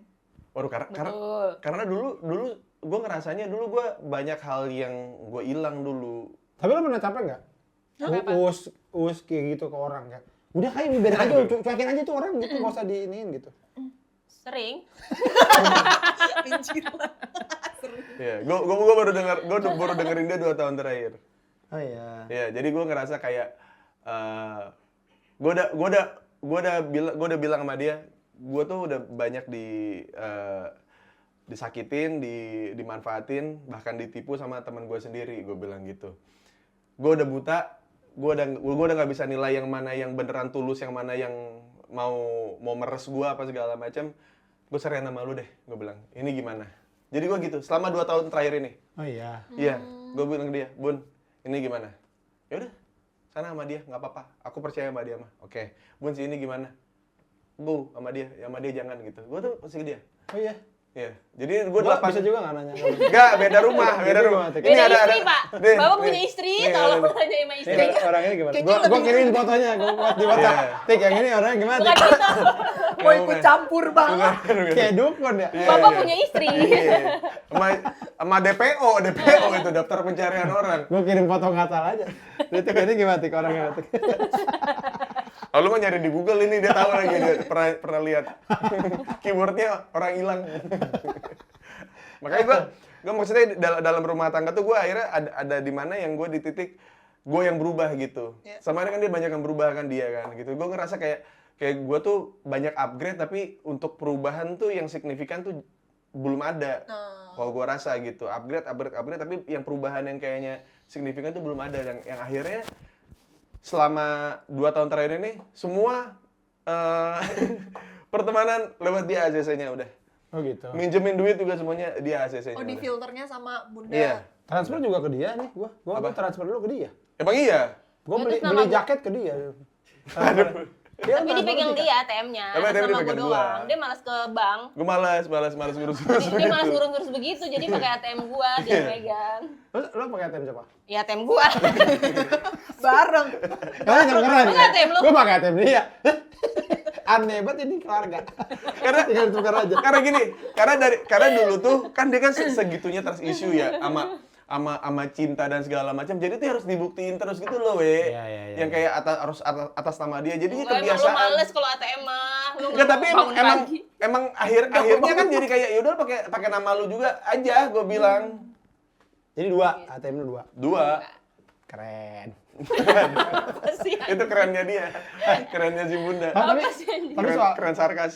Waduh, Betul. karena dulu gue ngerasanya dulu gue banyak hal yang gue hilang dulu. Tapi lo pernah capek nggak? Uus kayak gitu ke orang kayak udah kayak biarin aja, cuekin aja tuh orang gitu, nggak usah diiniin gitu. Sering. Anjir lah. Seru. Ya, gue baru dengerin dia 2 tahun terakhir. Oh iya. Ya, jadi gue ngerasa kayak gue udah bilang sama dia, gue tuh udah banyak disakitin, dimanfaatin, bahkan ditipu sama teman gue sendiri, gue bilang gitu. Gue udah buta, gue udah nggak bisa nilai yang mana yang beneran tulus, yang mana yang mau meres gue apa segala macam. Gue serian sama lu deh, gue bilang. Ini gimana? Jadi gue gitu, selama 2 tahun terakhir ini. Oh iya. Iya, gue bilang ke dia, Bun, ini gimana? Ya udah, sana sama dia, nggak apa-apa. Aku percaya sama dia mah. Oke, Bun, si ini gimana? Bu, sama dia jangan gitu. Gue tuh masih ke dia. Oh iya. Iya, jadi gue Gua bisa juga nggak nanya. Enggak, beda rumah. Beda istri, Pak. Nih, Bapak nih. punya istri, Nih, tolong nih. tanya sama istri. Nih, orangnya gimana? Kayaknya Gua lebih- kirimin fotonya, gua buat di WhatsApp. Iya. Tik, yang ini orangnya gimana? Bukan Tik? gitu. Mau ikut campur banget. Kayak dukun ya. Iya, Bapak iya. punya istri. Iya. Sama DPO itu daftar pencarian orang. Gua kirim foto ngasal aja. Tik, ini gimana Tik orangnya? Tik? Lalu mah nyari di Google ini, dia tahu lagi, dia pernah lihat. Keywordnya orang hilang. Makanya gue maksudnya dalam rumah tangga tuh gue akhirnya ada di mana yang gue di titik gue yang berubah gitu. Yeah. Sama ini kan dia banyak yang berubah kan dia kan gitu. Gue ngerasa kayak gue tuh banyak upgrade tapi untuk perubahan tuh yang signifikan tuh belum ada. Kalau gue rasa gitu, upgrade tapi yang perubahan yang kayaknya signifikan tuh belum ada yang akhirnya selama 2 tahun terakhir ini semua pertemanan lewat dia ACC-nya udah. Oh gitu. Minjemin duit juga semuanya dia ACC-nya. Oh, di udah. filternya sama Bunda. Iya. Transfer juga ke dia nih, gua Apa? transfer dulu ke dia. Emang iya? Gua Ya, beli terus nama gua- jaket ke dia. Dia Tapi transfer dipegang ke dia ATM-nya, Tapi atas ATM nama gue dipegang gua. doang. Dia malas ke bank. Gue malas ngurus-ngurus Dia malas gitu. ngurus-ngurus begitu, jadi pakai ATM gua dia pegang. Terus lo pakai ATM siapa? Ya ATM gua. Bareng. Yang keren. Pakai ATM lu. Gua pakai ATM dia. Aneh banget ini keluarga. Karena Tinggal tukar aja. karena gini, karena dulu tuh kan dia kan segitunya trust issue ya sama cinta dan segala macam. Jadi tuh harus dibuktiin terus gitu loh, we. Iya, iya, iya. Yang kayak harus atas nama dia. Jadi Enggak, emang lu kebiasaan. males kalau ATM mah. Lu Enggak, tapi bangun pagi. emang akhirnya kan jadi kayak yaudah pakai nama lu juga aja, gue bilang. Jadi 2, ATM lu 2. 2. Keren. Apa sih? Itu kerennya dia. Kerennya si Bunda. Tapi Apa sih, anjing? tapi Keren, soal keren sarkas.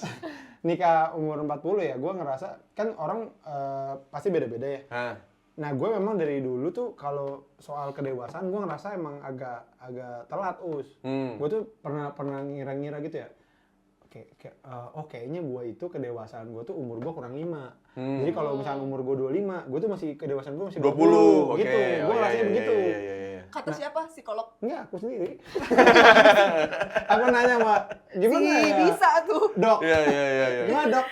nikah umur 40 ya, gua ngerasa kan orang pasti beda-beda ya. Hah. Nah, gue memang dari dulu tuh kalau soal kedewasaan gue ngerasa emang agak telat, Us. Gue tuh pernah ngira-ngira gitu ya. Kayaknya gue itu kedewasaan gue tuh umur gue kurang 5. Jadi kalau misalnya umur gue 25, gue tuh masih kedewasaan gue masih 20. gitu. Gue ngerasanya begitu. Iya. Kata siapa? Psikolog. Enggak, aku sendiri. Aku nanya, Mbak, gimana ya? Bisa tuh. Dok, Iya. gimana dok?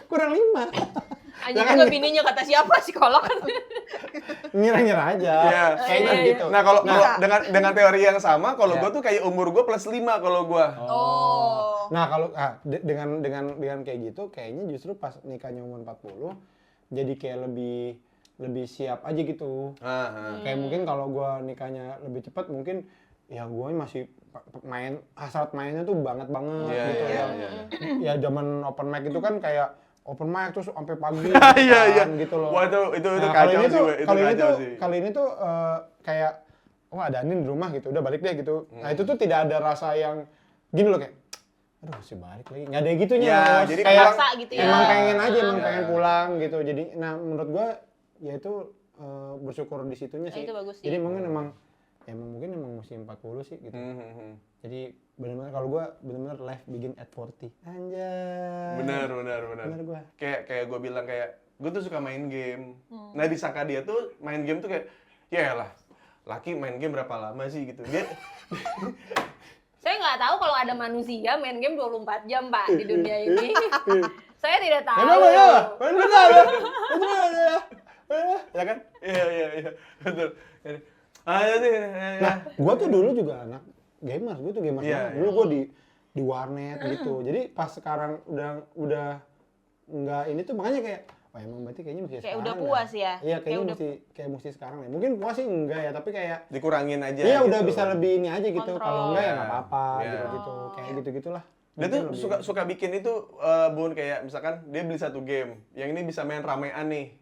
Kurang 5. Anjing juga bininya kata siapa psikolog kan. Ngira-ngira aja. Iya. Kayaknya Iya, gitu. Nah, kalau Nah. dengan teori yang sama, kalau Iya. gue tuh kayak umur gue plus 5 kalau gue. Oh. Nah, kalau dengan kayak gitu, kayaknya justru pas nikahnya umur 40 jadi kayak lebih siap aja gitu. Kayak mungkin kalau gua nikahnya lebih cepat mungkin ya gua masih hasrat mainnya tuh banget Iya, gitu iya, ya. iya. Ya zaman open mic itu kan kayak open mic terus sampai pagi Iya. gitu loh. Wah, itu Nah, kacau sih, Wei. Itu kacau sih. kali ini tuh kayak oh ada Anin di rumah gitu, udah balik deh gitu. Nah, itu tuh tidak ada rasa yang gini loh kayak aduh masih balik lagi. Nggak ada gitunya. Ya, Bos. jadi kayak Paksa gitu ya. emang pengen aja, emang Iya. pengen pulang gitu. Jadi nah menurut gua ya itu bersyukur di situnya Nah, sih. itu bagus sih. Jadi mungkin emang mesti 40 sih gitu. Jadi benar-benar kalau gua benar-benar life begin at 40. Anjay. Benar. Benar gua. Kayak gue bilang kayak gue tuh suka main game. Nah, disangka dia tuh main game tuh kayak ya lah, laki main game berapa lama sih gitu. Dia Saya nggak tahu kalau ada manusia main game 24 jam, Pak, di dunia ini. Saya tidak tahu. Emang ya? Benar. ya kan? Iya. Betul. Sih. Nah, gua tuh dulu juga anak gamers, gua tuh gamers Iya, banget. Dulu gua di warnet gitu. Jadi pas sekarang udah nggak ini tuh makanya kayak wah emang berarti kayaknya mesti Kayak sekarang. udah dah. puas ya? Iya, Kayak kayaknya udah- mesti sekarang ya. Mungkin puas sih enggak ya, tapi kayak Dikurangin aja. iya udah gitu. bisa lebih ini aja gitu. Kontrol. Kalau enggak ya Iya. nggak apa-apa Iya. gitu. Kayak gitu-gitulah. Dia tuh Mungkin lebih- suka bikin itu Bun, kayak misalkan dia beli satu game, yang ini bisa main ramean nih.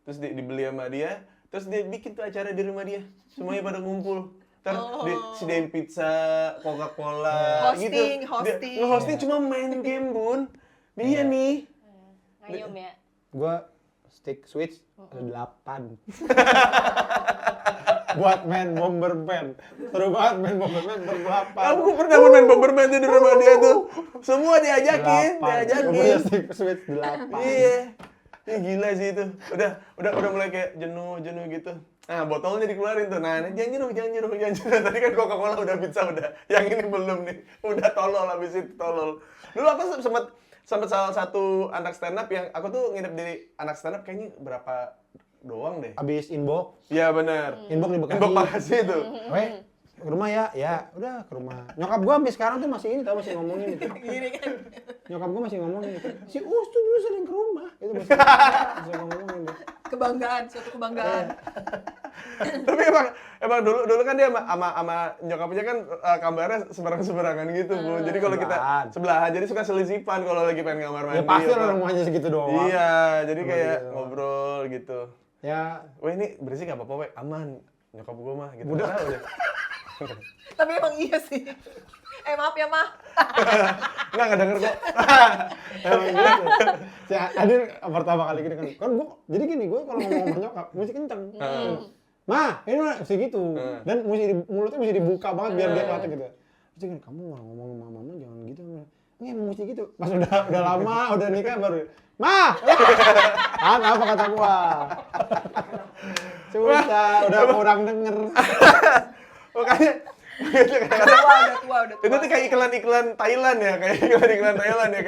Terus dibeli sama dia, terus dia bikin tuh acara di rumah dia. Semuanya pada ngumpul. Ntar disediain pizza, Coca-Cola Hosting, gitu. hosting. Dia nge-hosting cuma main game, Bun. Dia nih. Ngayom ya. gua stick switch ada 8. Buat main Bomberman. Seru banget main Bomberman berdelapan. Aku pernah main Bomberman tuh di rumah dia tuh. Semua diajakin. Gua punya stick switch 8. Iya. Ini gila sih itu. Udah mulai kayak jenuh gitu. Nah, botolnya dikeluarin tuh. Nah, jangan jenuh. Tadi kan Coca-Cola udah, pizza udah. Yang ini belum nih. Udah tolol, habis itu tolol. Dulu aku sempat salah satu anak stand up yang aku tuh nginep di anak stand up kayaknya berapa doang deh. Abis inbox Iya benar. di Bekasi. Inbox makasih tuh. Weh, ke rumah ya? Ya, udah ke rumah. Nyokap gua sampai sekarang tuh masih ini tau, masih ngomongin itu. Gini kan. Nyokap gua masih ngomongin itu. Si Us tuh dulu sering ke rumah. Itu masih ngomongin itu. Kebanggaan, suatu kebanggaan. Tapi emang dulu kan dia sama nyokapnya kan kamarnya seberang-seberangan gitu, Bu. Jadi kalau kita sebelahan, jadi suka selisipan kalau lagi pengen kamar mandi. Ya pasti apa. lah rumahnya segitu doang. Iya, jadi kayak gitu. ngobrol gitu. Ya, Wah, ini berisik nggak apa-apa, Weh. Aman. Nyokap gua mah gitu. Udah. Tahu deh. Tapi emang iya sih. Maaf ya, Mah. Nggak denger kok. emang gitu. Si Adin pertama kali gini kan gua, jadi gini, gua kalau ngomong sama nyokap mesti kenceng. Ma, ini mesti gitu. Dan mulutnya mesti dibuka banget biar dia kelihatan gitu. Terus dia, kamu ngomong sama mama jangan gitu. Ini emang mesti gitu. Pas udah lama, udah nikah baru, Ma! Apa kata gua? Susah, udah kurang denger. Makanya Udah tua. itu tuh kayak iklan-iklan Thailand ya, kayak iklan-iklan Thailand ya,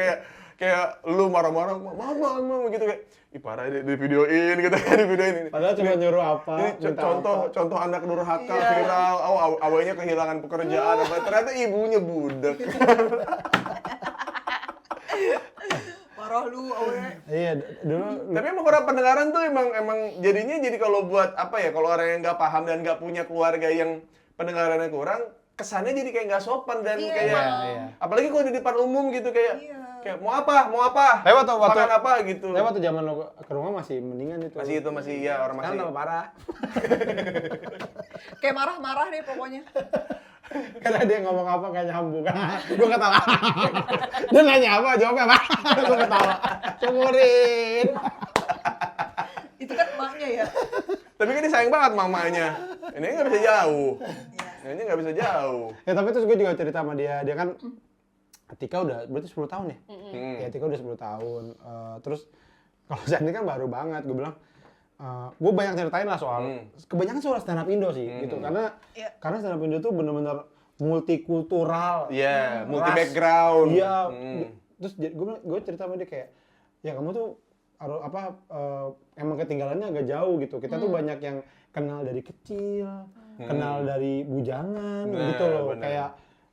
kayak lu marah-marah, mama gitu kayak, ih parah di videoin gitu kan, di videoin ini. Padahal cuma nyuruh apa? Ini minta contoh anak durhaka viral, awalnya kehilangan pekerjaan apa, ternyata ibunya budak. Parah lu, awalnya. Iya, dulu Tapi emang orang pendengaran tuh emang jadinya jadi kalau buat apa ya, kalau orang yang nggak paham dan nggak punya keluarga yang pendengarannya kurang, kesannya jadi kayak nggak sopan dan Iya, kayak iya. apalagi kalau di depan umum gitu kayak Iya. mau apa Lewat tuh waktu makan apa gitu. Lewat tuh zaman lo ke rumah masih mendingan itu. Masih ya orang Sekarang masih tambah parah. Kayak marah-marah deh pokoknya. Karena dia ngomong apa kayak nyambung. Gue ketawa. Dia nanya apa, jawabnya apa? Gue ketawa. Syukurin. Itu kan emaknya ya. Tapi kan dia sayang banget mamanya. Ini nggak bisa jauh. Ini nggak bisa jauh. Ya tapi terus gue juga cerita sama dia. Dia kan Tika udah berarti 10 tahun ya? Ya Tika udah 10 tahun. Terus kalau Sandy kan baru banget. Gue bilang, gue banyak ceritain lah soal, kebanyakan soal stand up Indo sih gitu. Karena stand up Indo tuh bener-bener multikultural. Iya, multi ras. background. Iya. Terus gue cerita sama dia kayak, ya kamu tuh harus emang ketinggalannya agak jauh gitu. Kita tuh banyak yang kenal dari kecil, kenal dari bujangan gitu loh. Bener. Kayak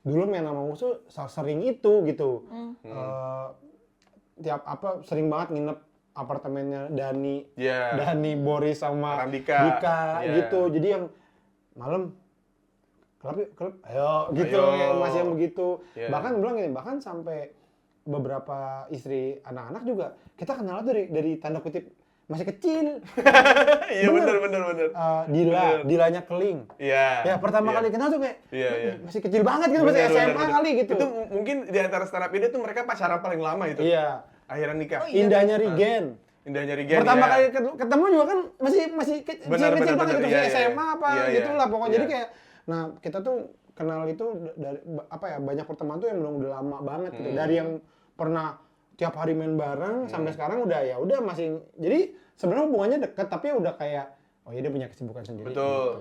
dulu main sama musuh sering itu gitu. Sering banget nginep apartemennya Dani, Boris sama Dika. Iya. gitu. Jadi yang malam klub, ayo gitu, Ayo. masih yang begitu. Yeah. Bahkan bilang gini, bahkan sampai beberapa istri anak-anak juga kita kenal dari tanda kutip masih kecil. Iya bener. Dilanya Keling. Iya. Ya pertama kali kenal tuh kayak masih kecil banget gitu, masih Bener, SMA kali gitu. Itu mungkin di antara stand up ini tuh mereka pacaran paling lama itu. Iya. Akhirnya nikah. Oh, iya. Indahnya Regen. Indahnya Regen. Pertama ya. kali ketemu juga kan masih kecil Bener, banget gitu, iya, masih SMA apa gitu lah pokoknya. Jadi Iya. kayak, nah kita tuh kenal itu dari banyak pertemuan tuh yang udah lama banget gitu. Dari yang pernah tiap hari main bareng sampai sekarang udah masih, jadi sebenarnya hubungannya deket tapi udah kayak, oh iya dia punya kesibukan sendiri. Betul.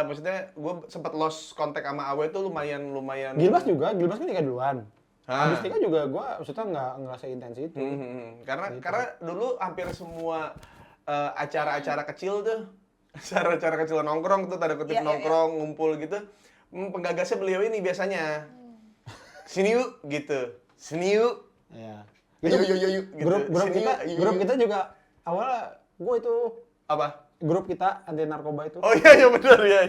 Maksudnya gue sempat lost kontak sama Awe tuh lumayan. Gilbas kan nikah duluan. Hah. Habis nikah juga gue maksudnya nggak seintens itu. Karena dulu hampir semua acara-acara kecil tuh, acara-acara kecil nongkrong tuh, tanda kutip nongkrong, ngumpul gitu, penggagasnya beliau ini biasanya. Sini yuk gitu. Sini yuk. Iya. Yuk gitu. Grup kita juga awalnya gue itu apa? grup kita anti narkoba itu. Oh iya benar ya.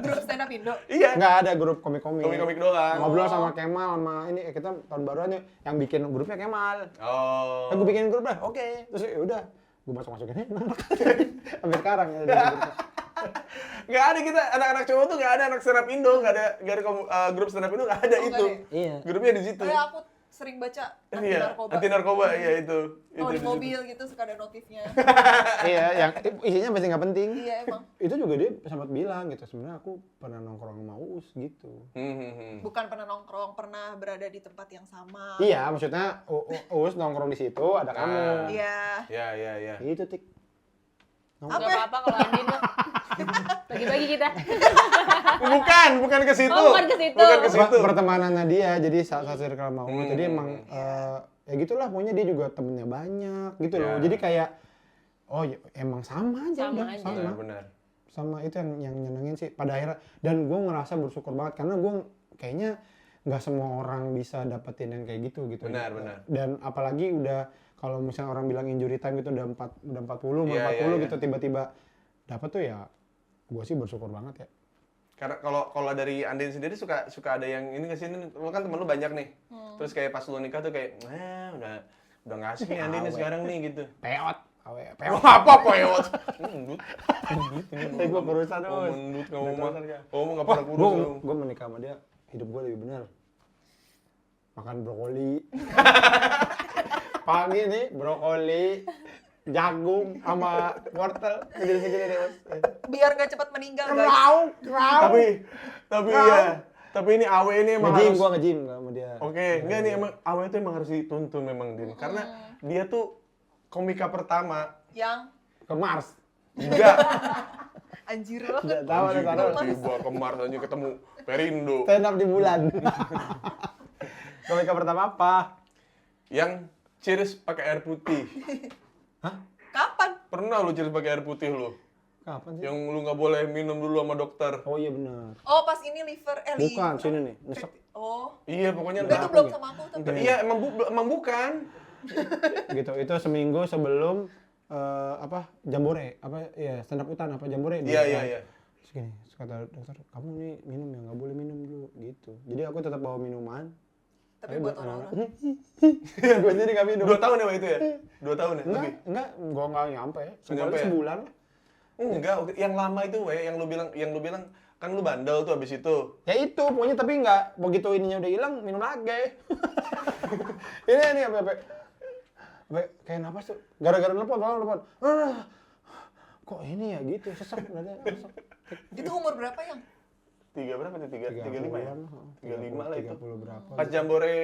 Grup stand up Indo. Iya. Nggak ada grup komik-komik. Komik-komik doang. Ngobrol sama Kemal sama ini kita tahun baruan yang bikin grupnya Kemal. Oh. Gue bikin grup dah, oke. Terus ya udah, gue masukin enak. Sampai sekarang ya. Nggak ada kita anak-anak cowok tuh nggak ada anak stand up Indo, nggak ada grup stand up Indo nggak ada Oh, itu. nggak ada. Iya. Grupnya di situ. Kayak aku sering baca anti Iya. narkoba. Anti narkoba iya itu. Kalau Itu di mobil gitu suka ada notifnya. Iya, yang isinya pasti nggak penting. Iya emang. Itu juga dia sempat bilang gitu, sebenarnya aku pernah nongkrong sama Uus gitu. Bukan pernah nongkrong, pernah berada di tempat yang sama. Iya, maksudnya Uus nongkrong di situ, ada kamu. Iya. Iya. Itu Tik. Gak apa-apa kalau Andin mah. Bagi-bagi kita. Bukan ke situ. Oh, bukan ke situ. Bukan ke situ. Pertemanannya dia, jadi satu circle sama Uus. Jadi emang ya gitulah, pokoknya dia juga temennya banyak gitu loh. Ya. Jadi kayak, oh ya, emang sama aja Sama udah, aja. sama. Benar. Sama itu yang nyenengin sih pada akhirnya. Dan gue ngerasa bersyukur banget karena gue kayaknya nggak semua orang bisa dapetin yang kayak gitu. Benar. Dan apalagi udah, kalau misalnya orang bilang injury time itu udah 40 Iya. gitu, tiba-tiba dapet tuh ya, gue sih bersyukur banget ya. Karena kalau dari Andin sendiri suka ada yang ini nggak sih, lu kan temen lu banyak nih. Terus kayak pas lu nikah tuh kayak, udah nggak asik nih Andin nih sekarang nih gitu. Peot. Apa poewot? Mendut. Tapi gue berusaha terus. Mendut ngomong nggak pernah kurus. Gue menikah sama dia, hidup gue lebih benar. Makan brokoli. Pagi nih brokoli, jagung sama wortel segini deh Us. Biar nggak cepat meninggal guys. Kerau. Tapi iya. Tapi ini Awe ini emang Nge-gym, harus gua nge-gym sama dia. Oke, enggak nih emang Awe itu emang harus dituntun memang Din. Karena dia tuh komika pertama. Yang Ke Mars. Enggak. anjir loh. Enggak tahu ada taruh. Tiba ke Mars aja ketemu Perindo. Stand up di bulan. Komika pertama apa? Yang cheers pakai air putih. Hah? Kapan? Pernah lu cheers pakai air putih lu? Kapan sih? Yang lu nggak boleh minum dulu sama dokter. Oh iya benar. Oh pas ini liver Bukan, sini nih. Nesek. Oh. Iya, pokoknya Enggak tuh enggak. belum sama aku tuh. Iya, emang bukan. Gitu. Itu seminggu sebelum jambore, stand up hutan apa jambore. Iya. Terus gini, kata dokter, kamu nih minum ya, nggak boleh minum dulu gitu. Jadi aku tetap bawa minuman. Tapi buat orang-orang. Gue jadi nggak minum. 2 tahun ya Pak, itu ya? 2 tahun ya? Enggak, Lebih? enggak, gua nggak nyampe. Nyampe ya? Sebulan. Enggak, yang lama itu yang lu bilang kan lu bandel tuh abis itu. Ya itu, pokoknya tapi nggak begitu ininya udah hilang, minum lagi. ini apa? Kayak napas tuh, gara-gara telepon. Kok ini ya gitu, sesak dada, sesak. Itu umur berapa yang? 3 berapa tuh? 35 ya? 35 lah itu. 30 berapa? Pas jambore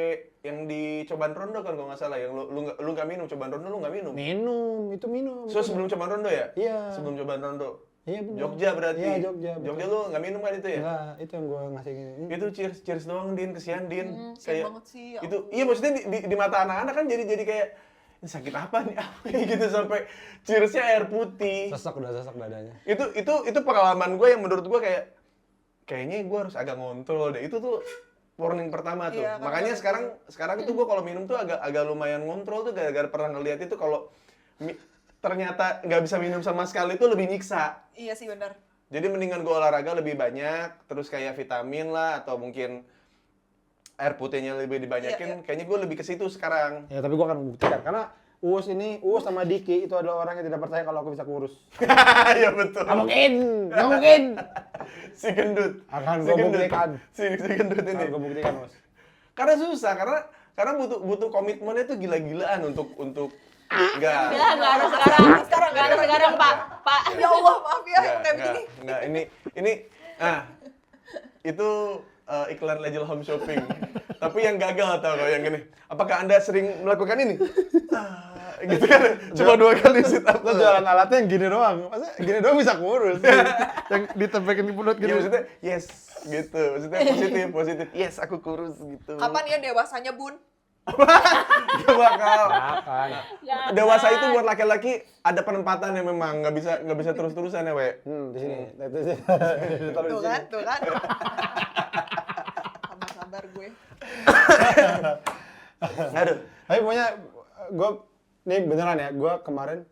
yang di Cobaan Rondo kan kalau nggak salah, yang lu nggak minum, Cobaan Rondo lu nggak minum. Itu minum. So sebelum Cobaan Rondo ya? Iya. Sebelum Cobaan Rondo. Iya benar. Jogja berarti. Iya, Jogja. Jogja lu nggak minum kan itu ya? Enggak, itu yang gua ngasih gini. Itu cheers doang Din, kesian Din. Sayang banget sih. Ya Itu iya maksudnya di mata anak-anak kan jadi kayak ini sakit apa nih? Kayak gitu sampai cheersnya air putih. Sesak dadanya. Itu pengalaman gue yang menurut gue kayaknya gue harus agak ngontrol deh. Itu tuh warning pertama tuh. Iya, Makanya sekarang itu gue kalau minum tuh agak lumayan ngontrol tuh gara-gara pernah ngeliat itu kalau ternyata nggak bisa minum sama sekali itu lebih nyiksa. Iya sih benar. Jadi mendingan gue olahraga lebih banyak, terus kayak vitamin lah atau mungkin air putihnya lebih dibanyakin. Iya. Kayaknya gue lebih ke situ sekarang. Ya tapi gua akan membuktikan karena Uus sama Diki itu adalah orang yang tidak percaya kalau aku bisa kurus. Iya betul. Nggak mungkin. Si gendut. Akan Si gua gendut. buktikan. Si gendut ini. Akan gua buktikan, Us. Karena susah, karena butuh komitmennya tuh gila-gilaan untuk enggak. Ya, nggak harus sekarang, Pak. Ya Allah, maaf ya kayak begini. Enggak, ini itu iklan Legend Home Shopping. Tapi yang gagal tau kalau yang gini. Apakah Anda sering melakukan ini? Gitu kan. Cuma 2 kali sit up. Lo jualan alatnya yang gini doang. Masa gini doang bisa kurus? Yang ditempekin di mulut Ya gitu. maksudnya yes gitu. Maksudnya positif. Yes, aku kurus gitu. Kapan ya dewasanya, Bun? Gak bakal. Akan. Dewasa itu buat laki-laki ada penempatan yang memang nggak bisa terus-terusan ya, We. Di sini. Tuh kan. Sabar gue. Aduh. Tapi pokoknya nih beneran ya, gue kemarin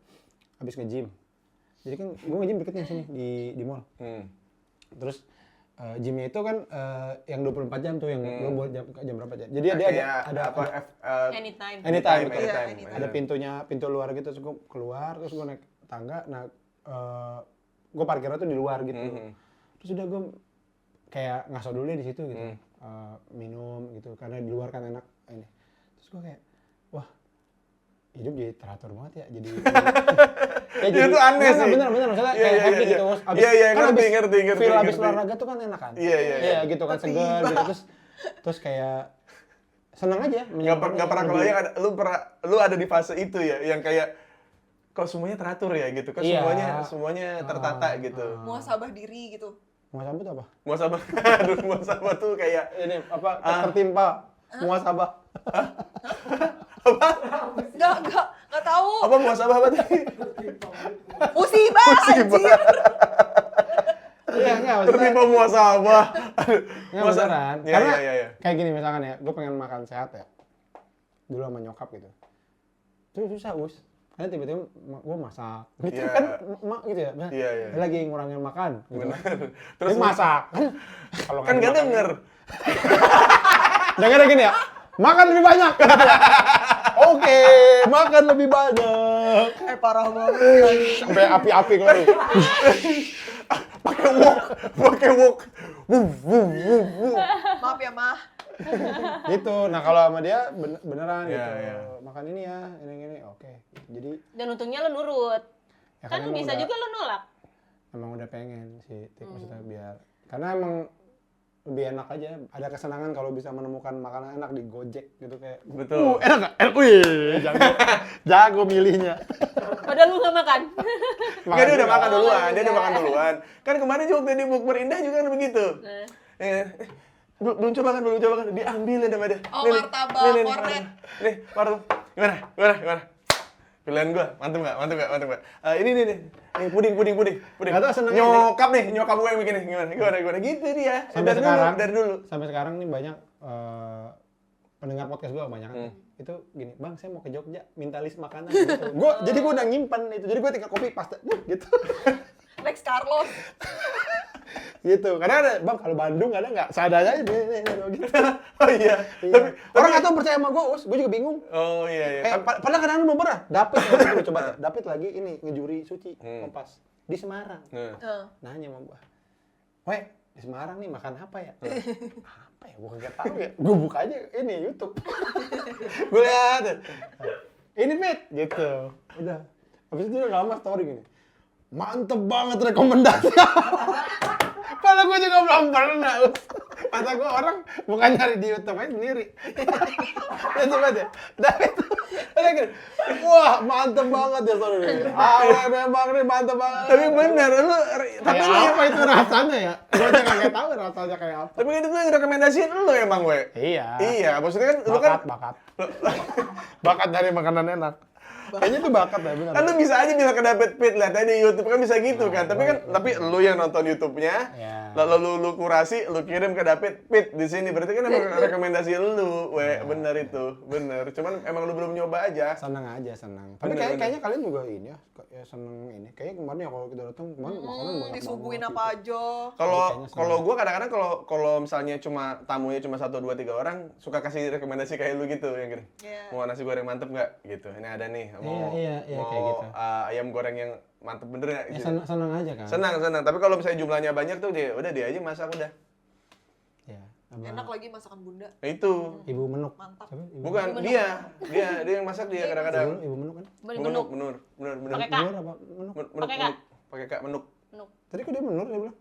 habis nge-gym. Jadi kan gue nge-gym deketnya sini di mall. Terus gymnya itu kan yang 24 jam tuh, yang lo buat jam berapa aja. Jadi dia ada Anytime. anytime. Iya, Ada pintu luar gitu, terus gue keluar, terus gue naik tangga. Nah, gue parkirnya tuh di luar gitu. Terus udah gue kayak ngaso dulu di situ gitu. Minum gitu, karena di luar kan enak ini. Terus gue kayak, wah, hidup jadi teratur banget ya. Jadi itu aneh sih. Bener, maksudnya kayak happy gitu. Iya, kan ngerti. Feel abis olahraga tuh kan enak kan? Iya. Gitu kan, segar gitu. Terus kayak senang aja. Nggak pernah kebayang lu ada di fase itu ya, yang kayak kok semuanya teratur ya gitu, kok semuanya tertata gitu. Muhasabah diri gitu. Muhasabah itu apa? Muhasabah tuh kayak Ini apa? Tertimpa. Muhasabah. Enggak tahu. apa muhasabah apa tadi? Musibah anjir. Iya, enggak maksudnya. Tertimpa muhasabah. Nggak beneran. Iya, Karena iya. kayak gini misalkan ya, gue pengen makan sehat ya. Dulu sama nyokap gitu. Terus susah, Us. Karena tiba-tiba gue masak. Gitu Iya. kan, gitu ya. Iya. Dia lagi ngurangin makan. Gitu. Terus Terus masak. Kalau kan nggak denger. Dengarnya gini ya, makan lebih banyak. Oke, makan lebih banyak. Parah banget. Sampai api-api keluar. Pakai wok. Maaf ya, Mah. Gitu. Nah kalau sama dia beneran Iya, gitu. iya. Makan ini ya, ini. Oke. Jadi Dan untungnya lo nurut. ya Kan emang bisa udah- juga lo nolak. emang udah pengen sih, maksudnya biar karena emang lebih enak aja. Ada kesenangan kalau bisa menemukan makanan enak di Gojek gitu kayak. Betul. Enak nggak? Enak. Wih, jago milihnya. Padahal lu nggak makan. Enggak, dia udah juga. makan duluan, dia juga. udah makan duluan. Kan kemarin juga waktu di Bukber Indah juga kan begitu. Belum coba kan, diambilin sama dia. Oh, Nih, martabak, nih, kornet. Nih, martabak. Gimana? Pilihan gua, mantep nggak? Ini nih, puding. Nggak tahu senengnya Nyokap gua yang bikin nih. Gimana? Gitu dia. Sampai Dari sekarang. Dari dulu. Sampai sekarang nih banyak pendengar podcast gue banyak kan. Itu gini, Bang, saya mau ke Jogja, minta list makanan gitu. Jadi gue udah nyimpen itu. Jadi gue tinggal copy paste gitu. Lex Carlos. Gitu. Kadang ada, Bang, kalau Bandung ada nggak? Seadanya aja nih, gitu. Oh iya. Tapi orang nggak tahu percaya sama gue, gue juga bingung. Oh iya. Padahal kadang belum pernah. David dulu coba. David lagi ini ngejuri suci Kompas di Semarang. Nanya sama gue, "Weh, di Semarang nih makan apa ya?" Apa ya? Gue nggak tahu ya. Gue buka aja ini YouTube. Gue lihat. Ini Fit, gitu. Udah. Habis itu dia lama story gini. Mantep banget rekomendasi. Padahal gue juga belum pernah. Kata gue orang bukan nyari di YouTube aja sendiri. Ya coba deh. David. Ada gini. Wah, mantep banget ya story. Memang nih mantep banget. Tapi bener, lu Tapi apa itu rasanya ya? Gue aja nggak tahu rasanya kayak apa. Tapi kan itu yang rekomendasiin lu emang, we. Iya. Iya, maksudnya kan lu kan Bakat dari makanan enak. Kayaknya itu bakat ya, benar. kan lu bisa aja bilang ke David Pitt, lihat aja di YouTube kan bisa gitu kan. Tapi lu yang nonton YouTube-nya, Iya. lalu lu kurasi, lu kirim ke David Pitt di sini. Berarti kan emang rekomendasi lu, we. Bener itu, bener. Cuman emang lu belum nyoba aja. Senang aja, senang. Tapi Bener. kayaknya kalian juga ini ya seneng ini. Kayaknya kemarin ya kalau kita datang kemarin makanan banyak Disuguhin banget apa gitu. aja. Kalau gua kadang-kadang kalau misalnya tamunya cuma 1, 2, 3 orang, suka kasih rekomendasi kayak lu gitu yang gini. Iya. Mau nasi goreng mantep nggak? Gitu. Ini ada nih. Mau Iya, kayak gitu. ayam goreng yang mantep bener nggak? Ya Gitu. senang aja kan. Senang. Tapi kalau misalnya jumlahnya banyak tuh dia aja masak udah. Ya, sama Enak lagi masakan bunda. Nah, itu. Ibu Menuk. Mantap. Siapa? Ibu Bukan dia yang masak dia kadang-kadang. Ibu Menuk kan? Menuk. Bener. Pakai K. Menur apa? Menuk. Pakai K. Pakai K, menuk. Tadi kok dia Menur dia bilang?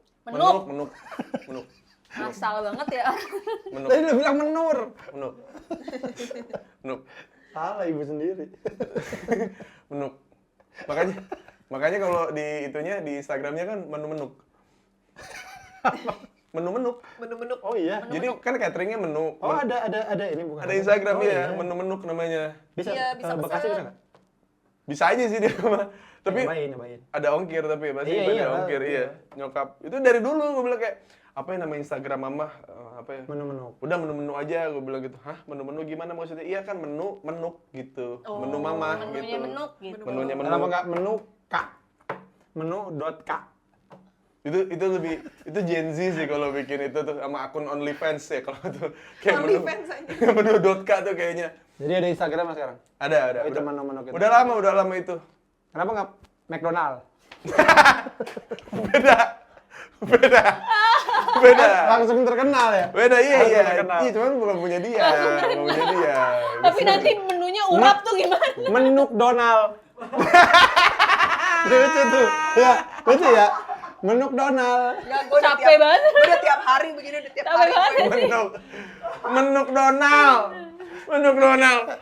Menuk. Asal banget ya. Menuk. Tadi dia bilang Menur. Menuk. Salah ibu sendiri. Menuk. Makanya kalau di itunya di Instagramnya kan menu-menuk. Menu-menuk. Menu-menu. Oh iya. Jadi kan cateringnya menu. Oh ada ini bukan? Ada Instagram oh, ya, iya. menu-menuk namanya. Bisa, Iya, bisa Bekasi pesan. bisa nggak? Bisa aja sih dia mah. Tapi Nyobain. ada ongkir tapi pasti Iya, ada iya, ongkir iya. iya. Nyokap. Itu dari dulu gue bilang kayak apa yang nama Instagram mama apa ya? Menu-menu. Udah menu-menu aja gue bilang gitu. Hah, menu-menu gimana maksudnya? Iya kan menuk gitu. Menu mama Menunya gitu. menuk gitu. Menunya Kenapa menuk. nggak menu K? Menu.k. Itu lebih itu Gen Z sih kalau bikin itu tuh sama akun OnlyFans ya kalau tuh kayak menu OnlyFans aja. menu.k tuh kayaknya. Jadi ada Instagram sekarang? Ada. Itu menu-menu gitu. Udah lama itu. Kenapa nggak McDonald? Beda. Langsung terkenal ya? Beda iya. terkenal. Iya, cuman bukan punya dia. Tapi nanti menunya urap tuh gimana? Menuk Donald. Lucu tuh. Ya, lucu ya. Menuk Donald. Enggak, gue udah Capek banget. Gue udah tiap hari begini, udah tiap Capek hari. banget. Menuk Donald.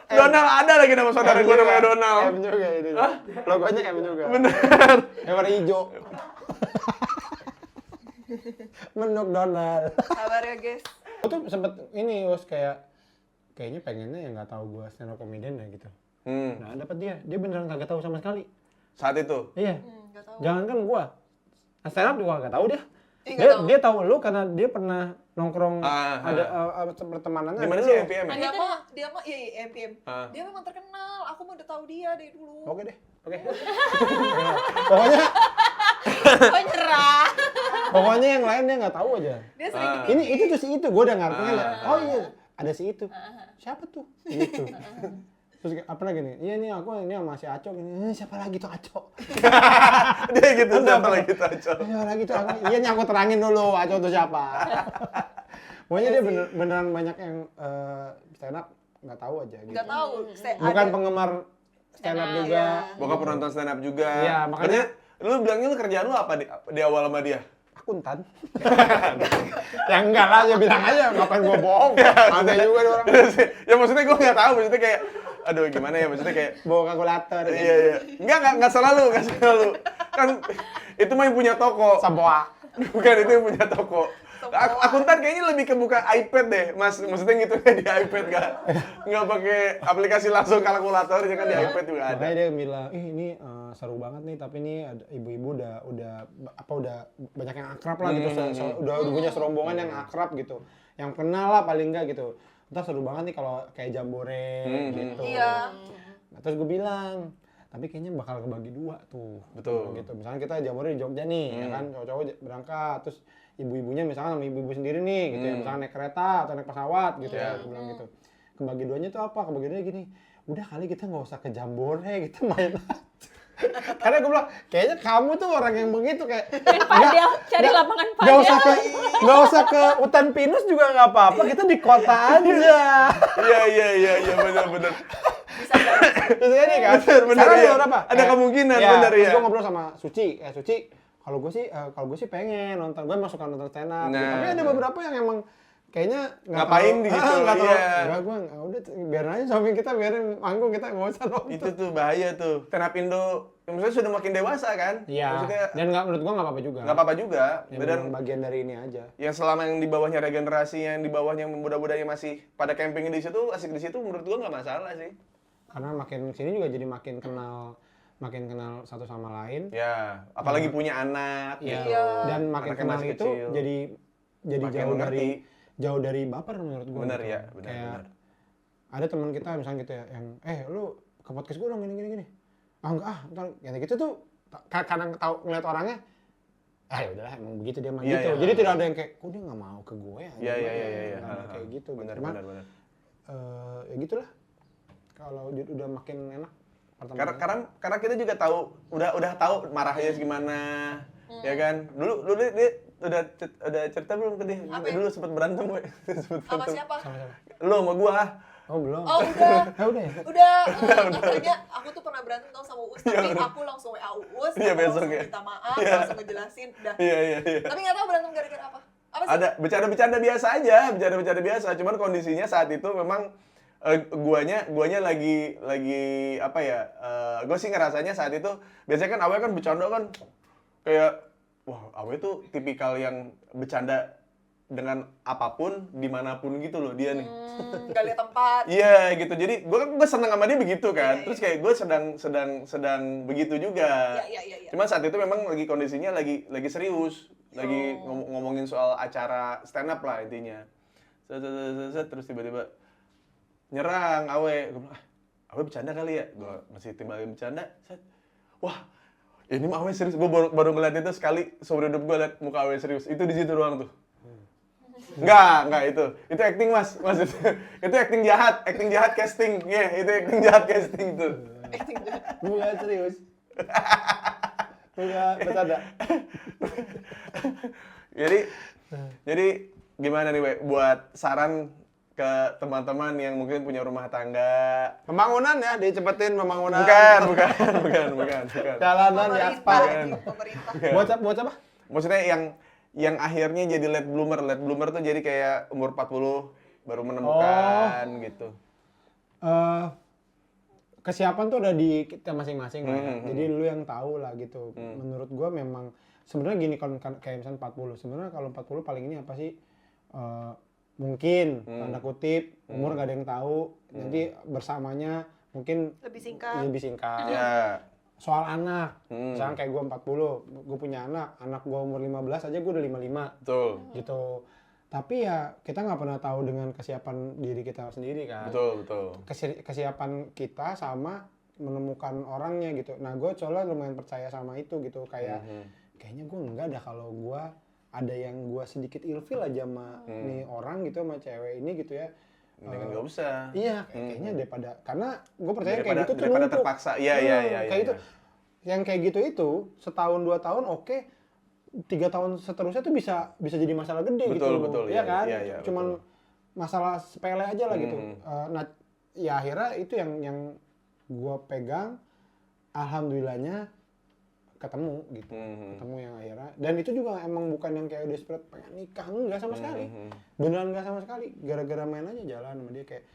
Donald ada lagi nama saudara gue namanya Donald. M juga ini. Logonya M juga. Bener. Yang warna hijau. Menuk Donald. Sabar ya guys. Aku tuh sempet ini Us kayaknya pengennya ya nggak tahu gua stand up comedian ya gitu. Nah dapat dia beneran kagak tahu sama sekali. Saat itu. Iya. Nggak tahu. Jangankan gua, stand up juga nggak tahu dia. Ih, nggak tahu. Dia tahu lu karena dia pernah nongkrong ada pertemanannya. Di mana ada sih lu. MPM ya? Dia mah iya MPM. Dia memang terkenal. Aku mah udah tahu dia dari dulu. Oke deh. Oke. Pokoknya yang lain dia nggak tahu aja. Dia sering Ini itu tuh si itu, gue udah ngerti oh iya, ada si itu. Siapa tuh? Itu. Terus apa lagi nih? Iya nih aku ini sama si Aco gini. Siapa lagi tuh Aco? Dia gitu siapa lagi Taco. Siapa lagi tuh Aco? Iya nih aku terangin dulu Aco tuh siapa. Pokoknya dia beneran banyak yang stand up nggak tahu aja gitu. Nggak tahu. Bukan penggemar stand up juga. Bokap penonton stand up juga. Iya, makanya lu bilangnya lu kerjaan lu apa di awal sama dia? Akuntan. Ya enggak lah, ya bilang aja, ngapain gua bohong. Ada juga ada orang Ya maksudnya gue nggak tahu, maksudnya kayak aduh gimana ya, maksudnya kayak bawa kalkulator. iya iya. Enggak selalu. Kan itu mah yang punya toko. Sampoa. Bukan, itu yang punya toko. Akuntan kayaknya lebih ke buka iPad deh, Mas. Maksudnya ngitungnya di iPad nggak pakai aplikasi langsung kalkulator, ya kan di iPad juga ada. Makanya dia bilang, ini seru banget nih, tapi ini ada ibu-ibu udah banyak yang akrab lah gitu, udah punya serombongan yang akrab gitu, yang kenal lah paling enggak gitu. Ntar seru banget nih kalau kayak jambore gitu. Iya. Nah, terus gue bilang, tapi kayaknya bakal kebagi dua tuh. Betul. Gitu. Misalnya kita jambore di Jogja nih, ya kan, cowok-cowok berangkat, terus ibu-ibunya misalnya sama ibu-ibu sendiri nih, gitu ya, misalnya naik kereta atau naik pesawat gitu ya, gue bilang gitu. Kebagi duanya tuh apa? Kebagi duanya gini, udah kali kita nggak usah ke jambore, kita main aja. Karena gue bilang, kayaknya kamu tuh orang yang begitu kayak Padel, cari lapangan padel. nggak usah ke hutan pinus juga nggak apa-apa, kita di kota aja. Iya benar. Terus ini kan, Bener, sekarang iya. menurut apa? Ada kemungkinan, ya, bener, terus ya. gue ngobrol sama Suci, Suci, kalau gue sih pengen nonton, gue emang suka nonton stand up. Nah. Tapi ada beberapa yang emang kayaknya Ngapain di gitu, iya. Enggak, gue udah biarin aja samping kita, biarin manggung, kita nggak usah nonton. Itu tuh bahaya tuh. Stand up Indo, maksudnya sudah makin dewasa kan? Iya. Maksudnya Dan menurut gue nggak apa-apa juga. nggak apa-apa juga. Ya, Dan memang bagian dari ini aja. yang selama yang di bawahnya regenerasi, yang di bawahnya muda-mudanya masih pada camping di situ, asik di situ, menurut gua nggak masalah sih. Karena makin sini juga jadi makin kenal satu sama lain. Ya, apalagi punya anak Iya. gitu. Dan makin Anaknya kenal masih itu kecil. jadi Makin jauh mengerti. jauh dari baper menurut gue. Bener gitu. ya, bener. Kayak ada teman kita misalnya gitu ya, yang lu ke podcast gue dong gini. Ah enggak ntar kayak gitu tuh kadang tahu ngeliat orangnya, ya udahlah emang begitu dia mah Iya, gitu. iya. Jadi tidak ada yang kayak, kok dia nggak mau ke gue ya? Iya. Nggak ada kayak gitu. Bener. Cuma, ya gitulah. Kalau udah makin enak. Karena kita juga tahu, udah tahu marahnya gimana, ya kan? Dulu dia udah cerita belum ke dia? Apa ya? Dulu sempat berantem gue. Sama siapa? Lu sama gua. Oh belum. Oh udah. Udah ya? Udah, makanya aku tuh pernah berantem tau sama Uus, tapi aku langsung WA Uus, Iya, aku besok langsung ya. minta maaf, Iya. langsung ngejelasin, udah. Iya. Tapi nggak tahu berantem gara-gara apa. Apa sih? Ada bercanda biasa aja, bercanda biasa. Cuman kondisinya saat itu memang guanya lagi apa ya? Gue sih ngerasanya saat itu biasanya kan Awe kan bercanda kan kayak wah Awe tuh tipikal yang bercanda dengan apapun dimanapun gitu loh dia nih. Gak lihat tempat. Iya gitu. Jadi gue seneng sama dia begitu kan. Iya, Terus kayak gue sedang begitu juga. Iya. Cuma saat itu memang lagi kondisinya lagi serius, lagi ngomongin soal acara stand up lah intinya. Terus tiba-tiba nyerang Awe. Gue bilang, Awe bercanda kali ya? Gue masih timbalin bercanda. Wah, ini mah Awe serius. Gue baru ngeliat itu sekali seumur hidup gue liat muka Awe serius. Itu di situ doang tuh. Enggak itu. Itu acting Mas itu acting jahat casting. Itu acting jahat casting tuh. Bukan serius. Bukan bercanda. Jadi gimana nih, We? Buat saran ke teman-teman yang mungkin punya rumah tangga. Pembangunan ya, dicepetin pembangunan. Bukan. Jalanan di aspal. Pemerintah. Buat apa? Maksudnya yang akhirnya jadi late bloomer. Late bloomer tuh jadi kayak umur 40 baru menemukan gitu. Kesiapan tuh udah di kita masing-masing lah ya. Jadi lu yang tahu lah gitu. Menurut gua memang sebenarnya gini, kalau kayak misalnya 40. Sebenarnya kalau 40 paling ini apa sih? Mungkin tanda kutip umur gak ada yang tahu. Nanti bersamanya mungkin Lebih singkat. Ya. Soal anak, misalnya kayak gue 40, gue punya anak gue umur 15 aja gue udah 55. Betul. Gitu. Tapi ya kita nggak pernah tahu dengan kesiapan diri kita sendiri kan. Betul. Kesiapan kita sama menemukan orangnya gitu. Nah gue soalnya lumayan percaya sama itu gitu. Kayak kayaknya gue enggak dah kalau gue ada yang gue sedikit ilfil aja sama nih orang gitu, sama cewek ini gitu ya. Mendingan nggak usah. Iya, kayaknya karena gue percaya kayak gitu tuh daripada numpuk. terpaksa. Iya. Kayak itu, yang kayak gitu itu setahun 2 tahun oke. 3 tahun seterusnya tuh bisa jadi masalah gede gitu. Betul, ya kan? iya, Cuman masalah sepele aja lah gitu. Hmm. Nah, ya akhirnya itu yang gua pegang, alhamdulillahnya ketemu gitu. Ketemu yang akhirnya. Dan itu juga emang bukan yang kayak desperate pengen nikah, enggak sama sekali. Beneran enggak sama sekali. Gara-gara main aja jalan sama dia kayak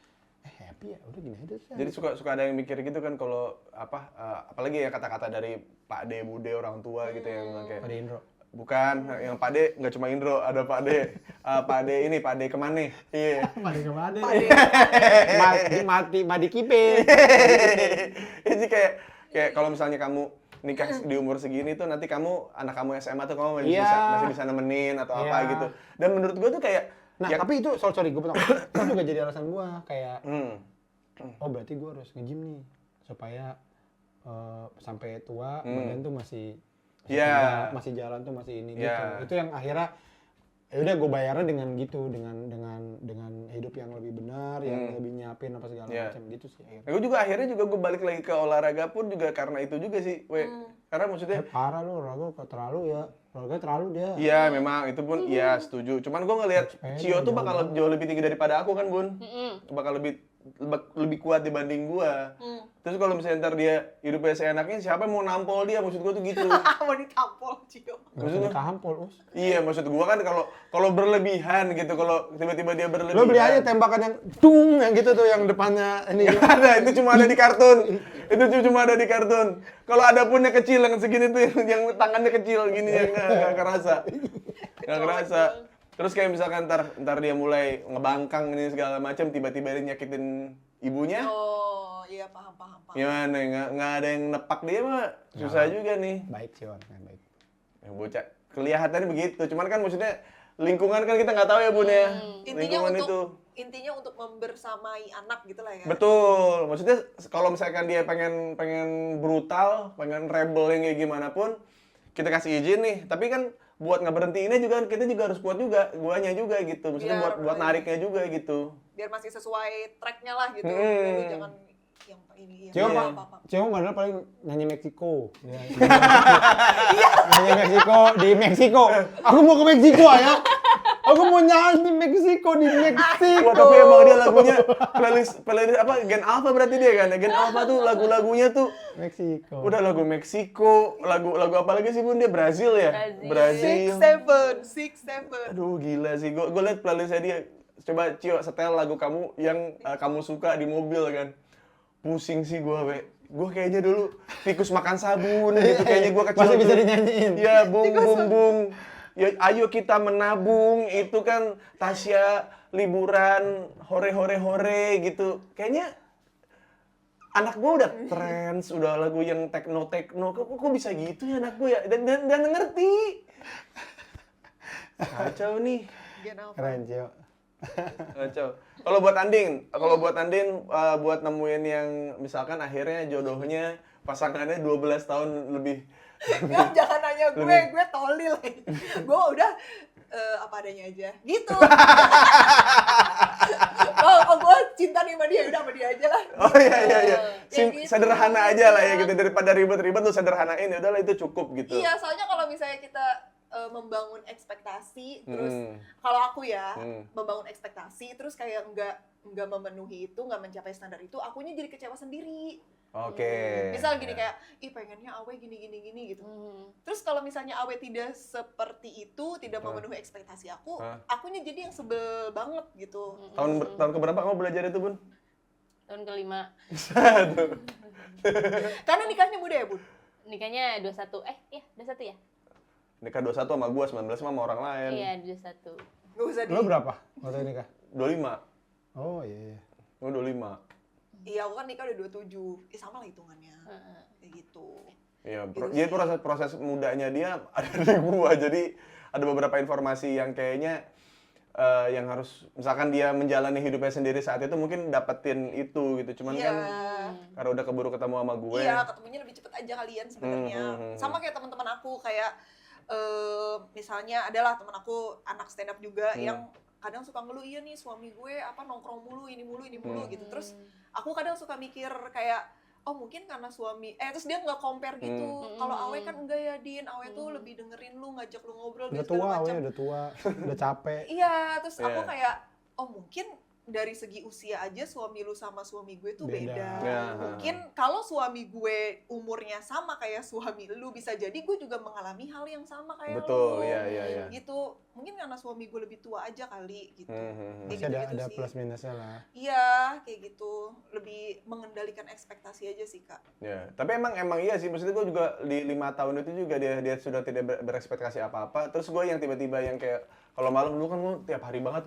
happy ya, udah gini aja sih. Jadi suka ada yang mikir gitu kan kalau apalagi ya kata-kata dari Pak D, Bude orang tua gitu yang bilang kayak Pada Indro. bukan, yang Pak D nggak cuma Indro, ada Pak D, Pak D ini Pak D kemana? Iya. Pada kemana? Pade. Mati kipe. Jadi kayak kalau misalnya kamu nikah di umur segini tuh nanti anak kamu SMA tuh kamu masih bisa nemenin atau apa gitu. Dan menurut gua tuh kayak Nah, tapi itu sorry gue potong. Itu juga jadi alasan gue kayak, oh berarti gue harus nge-gym nih supaya sampai tua badan tuh masih jalan tuh masih ini gitu. Itu yang akhirnya ya udah gue bayarnya dengan gitu, dengan hidup yang lebih benar, yang lebih nyiapin apa segala macam gitu sih. Gue juga akhirnya gue balik lagi ke olahraga pun juga karena itu juga sih, karena maksudnya parah lu olahraga terlalu ya. Olahraga terlalu dia. Iya, memang itu pun iya setuju. Cuman gue ngelihat Cio tuh bakal jauh lebih tinggi daripada aku kan, Bun. Bakal lebih kuat dibanding gua. Terus kalau misalnya ntar dia hidupnya seenaknya, siapa yang mau nampol dia? Maksud gua tuh gitu. Mau ditampol, Cio. Maksudnya tampol, Us. Iya, maksud gua kan kalau berlebihan gitu, kalau tiba-tiba dia berlebihan. Lo beli aja tembakan yang dung yang gitu tuh yang depannya ini. Nggak ada, itu cuma ada di kartun. Itu cuma ada di kartun. Kalau ada punnya kecil yang segini tuh yang tangannya kecil gini yang nggak kerasa. Nggak kerasa. Terus kayak misalkan ntar dia mulai ngebangkang ini segala macam, tiba-tiba dia nyakitin ibunya. Oh, iya paham. Gimana? Nggak ada yang nepak dia mah susah juga nih. Baik sih orangnya, baik. Yang bocah kelihatannya begitu. Cuman kan maksudnya lingkungan kan kita nggak tahu ya Bun ya. Intinya untuk membersamai anak gitu lah ya. Betul. Maksudnya kalau misalkan dia pengen brutal, pengen rebel yang kayak gimana pun, kita kasih izin nih. Tapi kan buat nggak berhentiinnya juga kita juga harus kuat juga, guanya juga gitu. Maksudnya buat nariknya juga gitu. Biar masih sesuai tracknya lah gitu. Lu jangan yang ini Cio padahal paling nyanyi Meksiko. Nyanyi Meksiko di Meksiko. Aku mau ke Meksiko ya. Aku mau nyanyi Meksiko di Meksiko. Wah, tapi emang dia lagunya playlist apa Gen Alpha berarti dia kan. Gen Alpha tuh lagu-lagunya tuh Meksiko. udah lagu Meksiko, lagu apa lagi sih Bun dia Brazil ya? Brazil. 6-7. Aduh gila sih. Gue liat playlistnya dia. Coba Cio setel lagu kamu yang kamu suka di mobil kan. Pusing sih gue kayaknya dulu tikus makan sabun gitu kayaknya gue kecil. Masih bisa dinyanyiin. Ya bung. Ya ayo kita menabung itu kan Tasya liburan hore gitu. Kayaknya anak gue udah trends, udah lagu yang techno kok bisa gitu ya anak gue ya dan ngerti. Kacau nih. Keren Cio. Kacau. Kalau buat Andin, buat nemuin yang misalkan akhirnya jodohnya pasangannya 12 tahun lebih. Jangan nanya gue tolil. Gue udah apa adanya aja. Gitu. Gue cinta nih sama dia, udah sama dia aja lah. Oh iya. Gitu. Sederhana aja lah ya gitu, daripada ribet-ribet lu sederhanain ya udahlah itu cukup gitu. Iya, soalnya kalau misalnya kita membangun ekspektasi terus kalau aku ya membangun ekspektasi terus kayak nggak memenuhi itu, nggak mencapai standar itu, akunya jadi kecewa sendiri. Oke. Misal gini kayak pengennya Awe gini gitu. Terus kalau misalnya Awe tidak seperti itu, tidak memenuhi ekspektasi akunya jadi yang sebel banget gitu. Tahun keberapa kamu belajar itu, Bun? Tahun ke-5. Karena nikahnya muda ya, Bun? Nikahnya 21. 21 ya? Nikah 21 sama gua, 19 sama orang lain. Iya, 21. Gak usah Lo berapa waktu nikah? 25. Oh iya. Gua 25. Iya, aku kan nikah udah 27. Sama lah hitungannya. Kayak gitu. Iya, jadi proses mudanya dia ada di gua. Jadi ada beberapa informasi yang kayaknya yang harus misalkan dia menjalani hidupnya sendiri saat itu mungkin dapetin itu gitu. Cuman kan karena udah keburu ketemu sama gue. Iya, ketemunya lebih cepet aja kalian sebenarnya. Sama kayak teman-teman aku kayak misalnya adalah teman aku anak stand up juga yang kadang suka ngeluh, iya nih suami gue nongkrong mulu ini mulu gitu. Terus aku kadang suka mikir kayak oh mungkin karena suami terus dia nggak compare gitu. Kalau Awe kan enggak ya Din, Awe tuh lebih dengerin lu, ngajak lu ngobrol Udah dan segala tua, macam. udah tua, udah capek. Iya, terus aku Iya. kayak oh mungkin dari segi usia aja suami lu sama suami gue tuh Beda. beda. Ya. Mungkin kalau suami gue umurnya sama kayak suami lu, bisa jadi gue juga mengalami hal yang sama kayak Betul, lu. iya. Gitu. Mungkin karena suami gue lebih tua aja kali gitu. Kayak Masih ada gitu-gitu sih. plus minusnya lah. Iya, kayak gitu. Lebih mengendalikan ekspektasi aja sih, Kak. Ya, tapi emang iya sih. Maksudnya gue juga di 5 tahun itu juga dia sudah tidak berekspektasi apa-apa. Terus gue yang tiba-tiba yang kayak kalau malam dulu kan gue tiap hari banget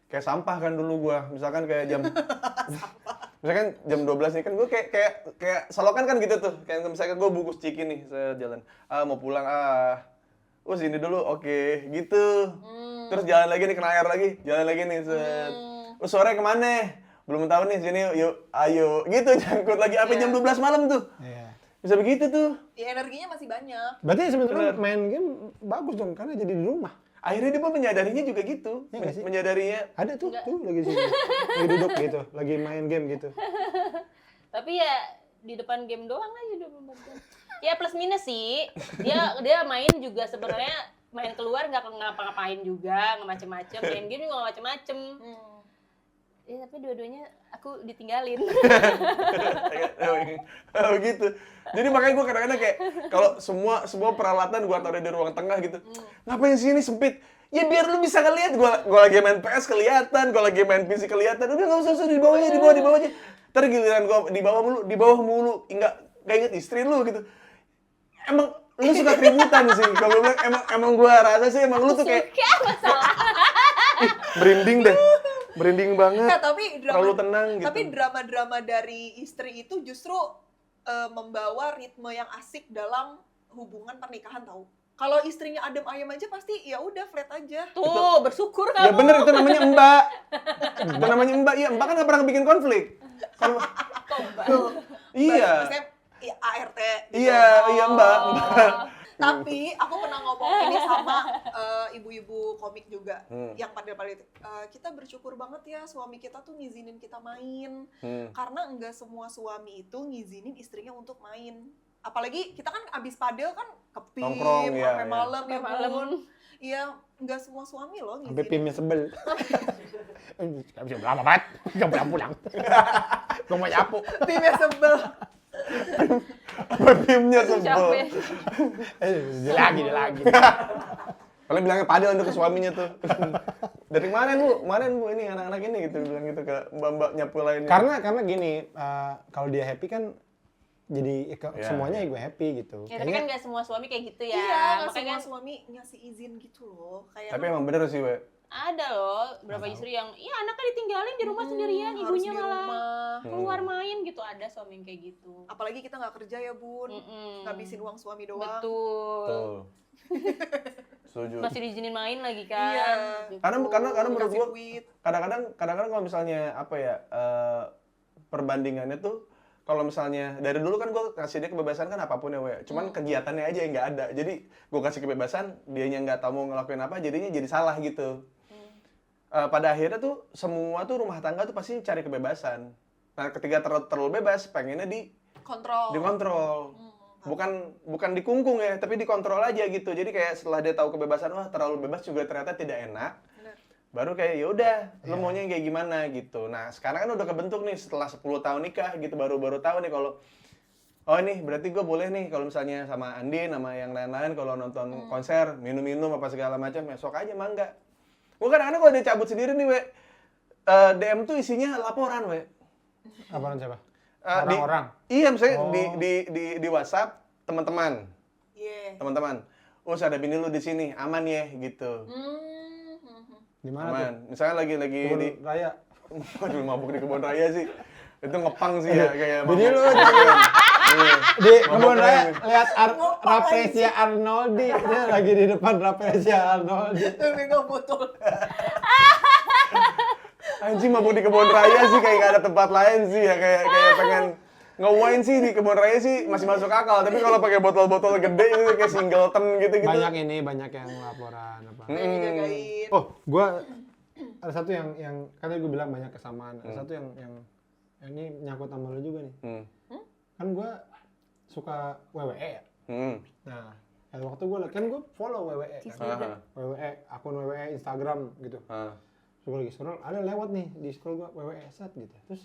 kayak sampah kan dulu gue. Misalkan kayak misalkan jam 12 nih kan gue kayak solokan kan gitu tuh. Kayak misalkan gue bungkus ciki nih sejalan. Mau pulang sini dulu, oke, gitu. Terus jalan lagi nih, kena air lagi, jalan lagi nih, set. Sore kemana? Belum tahu nih, sini yuk, ayo, gitu, jangkut lagi, sampai jam 12 malam tuh. Iya. Bisa begitu tuh. Ya energinya masih banyak. Berarti sebenarnya main game bagus dong, karena jadi di rumah. Akhirnya dia pun menyadarinya juga gitu. Iya nggak sih? Menyadarinya, Ada tuh lagi sini, lagi duduk gitu, lagi main game gitu. Tapi ya di depan game doang aja 24 jam. Ya plus minus sih. Dia main juga sebenarnya main keluar nggak ngapa-ngapain juga, nggak macem-macem. Main game juga nggak macem-macem. Ya tapi dua-duanya aku ditinggalin. oh gitu. Jadi makanya gue kadang-kadang kayak kalau semua peralatan gue taruh di ruang tengah gitu. Ngapain sini sempit? Ya biar lu bisa ngeliat gue lagi main PS kelihatan, gue lagi main PC kelihatan. Udah nggak usah di bawah aja. Ntar giliran gue di bawah mulu. Nggak inget istri lu gitu. Emang lu suka keributan sih. Kalau gue bilang emang gue rasa sih emang lu tuh kayak masalah. merinding deh. Merinding banget. Tapi terlalu tenang gitu. Tapi drama-drama dari istri itu justru membawa ritme yang asik dalam hubungan pernikahan tahu. Kalau istrinya adem ayem aja pasti ya udah flat aja. Tuh, bersyukur Ya kamu. bener, itu namanya mbak. Itu namanya mbak. Iya, mbak kan nggak pernah bikin konflik. Kalau iya. Maksudnya ya, ART. Gitu. Iya mbak. Tapi aku pernah ngomong ini sama ibu-ibu komik juga yang pada itu kita bersyukur banget ya suami kita tuh ngizinin kita main karena enggak semua suami itu ngizinin istrinya untuk main. Apalagi kita kan abis padel kan ke PIM Nongkrong, iya, sampai iya. malam Sampai ya malam. Bun. Iya, enggak semua suami loh Sampai ngizinin. PIM-nya sebel. Gak bisa berapa banget, gak pulang. Gue mau nyapu. PIM-nya sebel. Apa timnya sebel. Capek. Dia lagi. Kalau bilangnya padel untuk ke suaminya tuh. Dari kemarin bu, ini anak-anak ini gitu bilang gitu ke mbak-mbak nyapu lainnya. Karena gini, kalau dia happy kan jadi Ya. semuanya gue happy gitu. Ya tapi kan nggak semua suami kayak gitu ya. Iya, nggak Makanya semua suami ngasih izin gitu loh. Kayak Tapi emang bener sih, we. ada loh beberapa istri yang iya anaknya ditinggalin di rumah sendirian, harus ibunya di malah rumah. keluar main gitu. Ada suami yang kayak gitu. Apalagi kita nggak kerja ya Bun, ngabisin uang suami doang. Betul. Tuh. Setuju. Masih diizinin main lagi kan. Iya. Gitu. Karena menurut Kasih gua duit. kadang-kadang kalau misalnya apa ya perbandingannya tuh kalau misalnya dari dulu kan gue kasih dia kebebasan kan apapun ya, we. Cuman kegiatannya aja yang nggak ada. Jadi gue kasih kebebasan, dianya nggak tahu mau ngelakuin apa, jadinya jadi salah gitu. Pada akhirnya tuh semua tuh rumah tangga tuh pasti cari kebebasan. Nah ketika terlalu bebas, pengennya dikontrol. Bukan dikungkung ya, tapi dikontrol aja gitu. Jadi kayak setelah dia tahu kebebasan, wah terlalu bebas juga ternyata tidak enak. Baru kayak ya udah, lo maunya kayak gimana gitu. Nah, sekarang kan udah kebentuk nih setelah 10 tahun nikah gitu, baru tahu nih kalau oh nih berarti gue boleh nih kalau misalnya sama Andin sama yang lain-lain kalau nonton konser, minum-minum apa segala macam, ya sok aja mangga. Gue kadang-kadang kalau dia cabut sendiri nih, we, DM tuh isinya laporan, we. Apaan siapa? Di- Orang-orang? Iya, misalnya Oh. di WhatsApp teman-teman. Iya. Teman-teman. Oh, ada bini lu di sini, aman ya gitu. Di mana Aman. tuh? Misalnya lagi Kebun di raya. waduh mabuk di kebun raya sih. Itu ngepang sih ya kayak Bini lu mabuk. Iya. di Mabuk kebun raya keren. lihat Rafflesia Arnoldi, dia lagi di depan Rafflesia Arnoldi. Tapi nggak betul. Anjing mabuk di kebun raya sih kayak gak ada tempat lain sih ya kayak pengen nge-wine sih di kebun raya sih masih masuk akal, tapi kalau pakai botol-botol gede itu kayak Singleton gitu-gitu. Banyak yang laporan apa. Yang jagain. Oh, gua ada satu yang kan tadi gue bilang banyak kesamaan. Ada satu yang ini nyangkut sama lu juga nih. kan gue suka WWE ya. Nah, waktu gue follow WWE kan. WWE, akun WWE Instagram gitu. Terus gue lagi scroll, ada lewat nih di scroll gue WWE set gitu. Terus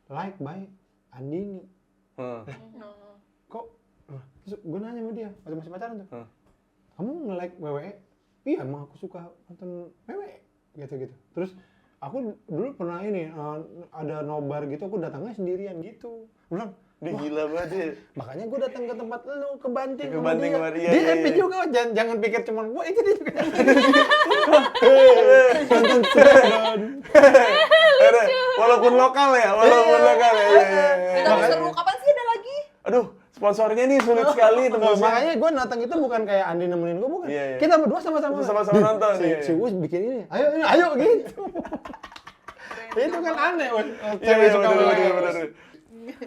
like by Andini. Kok? Terus gue nanya sama dia, waktu masih pacaran tuh. Kamu nge-like WWE? Iya, emang aku suka nonton WWE gitu. Terus aku dulu pernah ini ada nobar gitu, aku datangnya sendirian gitu. Bilang, dia gila banget ya. Makanya gue datang ke tempat lu ke Banting. Ke Banting dia. kemarin, iya, Dia iya, happy iya. juga, jangan pikir cuma gue, itu dia juga. Nonton Cirebon. Walaupun lokal ya. Iya. Itu seru, kapan sih ada lagi? Aduh, sponsornya nih sulit sekali tembusnya. Makanya gue datang itu bukan kayak Andi nemenin gue, bukan. Iya, iya. Kita berdua sama-sama. Sama-sama nonton, iya. Si Us bikin ini, ayo gitu. Itu kan aneh, Us. Iya, Cewek suka bener. WWE.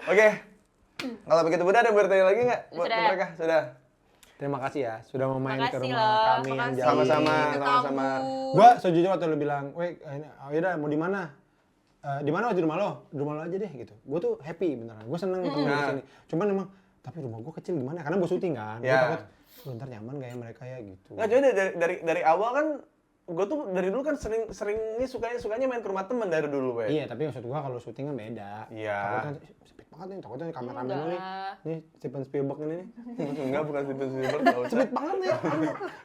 Oke. Kalau begitu Bunda, ada yang bertanya lagi nggak buat Sudah. mereka? Sudah. Terima kasih ya, sudah mau main ke Makasih rumah loh. kami yang Makasih. jauh. Sama-sama. Gua sejujurnya waktu lu bilang, "Weh, yaudah mau di mana?" Di mana di rumah lo? Di rumah lo aja deh gitu. Gua tuh happy beneran. Gua seneng ketemu di sini. Cuman emang tapi rumah gua kecil gimana? Karena gua syuting kan. Gua Ya. takut ntar nyaman gak ya mereka ya gitu. Nggak, jadi dari awal kan gue tuh dari dulu kan seringnya sukanya main ke rumah temen dari dulu, Weh. Iya, tapi maksud gua kalau syuting kan beda. Iya. Takutnya sempit banget nih, takutnya kameramen lo nih. Enggak. Nih Steven Spielberg ini nih. Enggak, bukan Steven Spielberg, nggak usah. Sempit banget nih.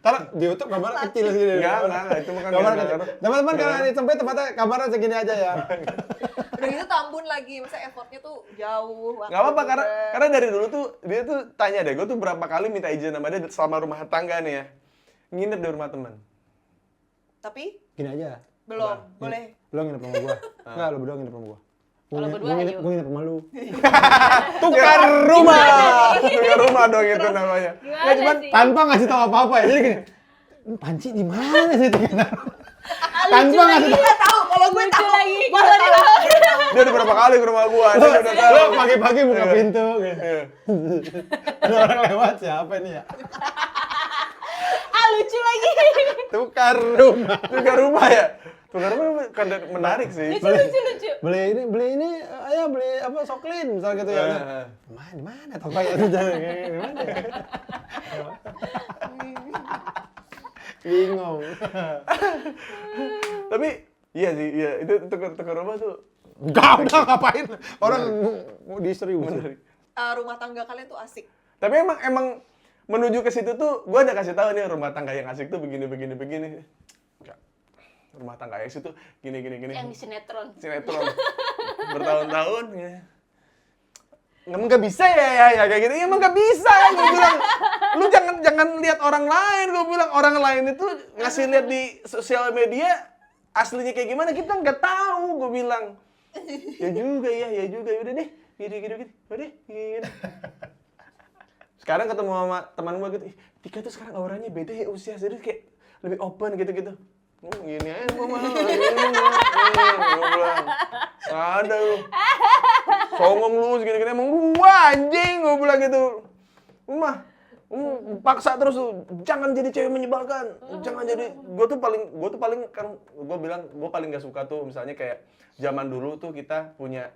Ntar di YouTube gambar kecil segini. Enggak, itu mah kan Gambar nggak kecil. ngaruh. Teman-teman kalau ini sempit tempatnya kamarnya segini aja ya. Udah gitu Tambun lagi, masa effortnya tuh jauh. Nggak apa-apa, karena dari dulu tuh dia tuh tanya deh, gue tuh berapa kali minta izin sama dia selama rumah tangga nih ya, nginep di rumah teman. Tapi Gini aja. belum, boleh. Lo nginep sama gua. Enggak, lo berdua nginep sama gua. Kalau berdua ayo. Gua nginep sama lu. Tukar rumah, tukar rumah dong itu namanya. Gimana cuman sih? Tanpa ngasih tahu apa-apa ya. Jadi gini. Panci di mana sih itu? Ah, Tanpa lucu ngasih lagi. Gue tahu, kalau gue Lucu tahu. lagi. Gue udah tahu. Dia udah berapa kali ke rumah gua, dia udah tahu. Lo pagi-pagi buka pintu gitu. Iya. Ada orang lewat siapa ini ya? Ah, lucu lagi. Tukar rumah. Tukar rumah ya? Tukar rumah kan menarik sih. Lucu. Beli ini, ayo beli apa soklin misalnya gitu ya. Di mana toko ya? Gimana ya? Bingung. Tapi iya sih, iya itu tukar rumah tuh Enggak, udah ngapain? Orang mau distribusi. menarik. Rumah tangga kalian tuh asik. Tapi emang menuju ke situ tuh, gue udah kasih tahu nih rumah tangga yang asik tuh begini. Enggak. Rumah tangga yang asik tuh gini. Yang di sinetron. Sinetron bertahun-tahun ya. Emang nggak bisa ya kayak gitu. Emang nggak bisa gue bilang. Lu jangan lihat orang lain. Gue bilang orang lain itu ngasih lihat di sosial media aslinya kayak gimana kita nggak tahu. Gue bilang. Ya juga. Udah deh. Gini. Udah gini. Sekarang ketemu sama teman gue gitu, Tika tuh sekarang auranya beda ya usia, jadi kayak lebih open gitu. Gini aja gue mah, gue bilang, nggak ada lu, songong lu segini-gini, emang gua anjing, gue bilang gitu. Paksa terus tuh, jangan jadi cewek menyebalkan, jangan jadi, gue tuh paling kan, gue bilang, gue paling gak suka tuh, misalnya kayak zaman dulu tuh kita punya,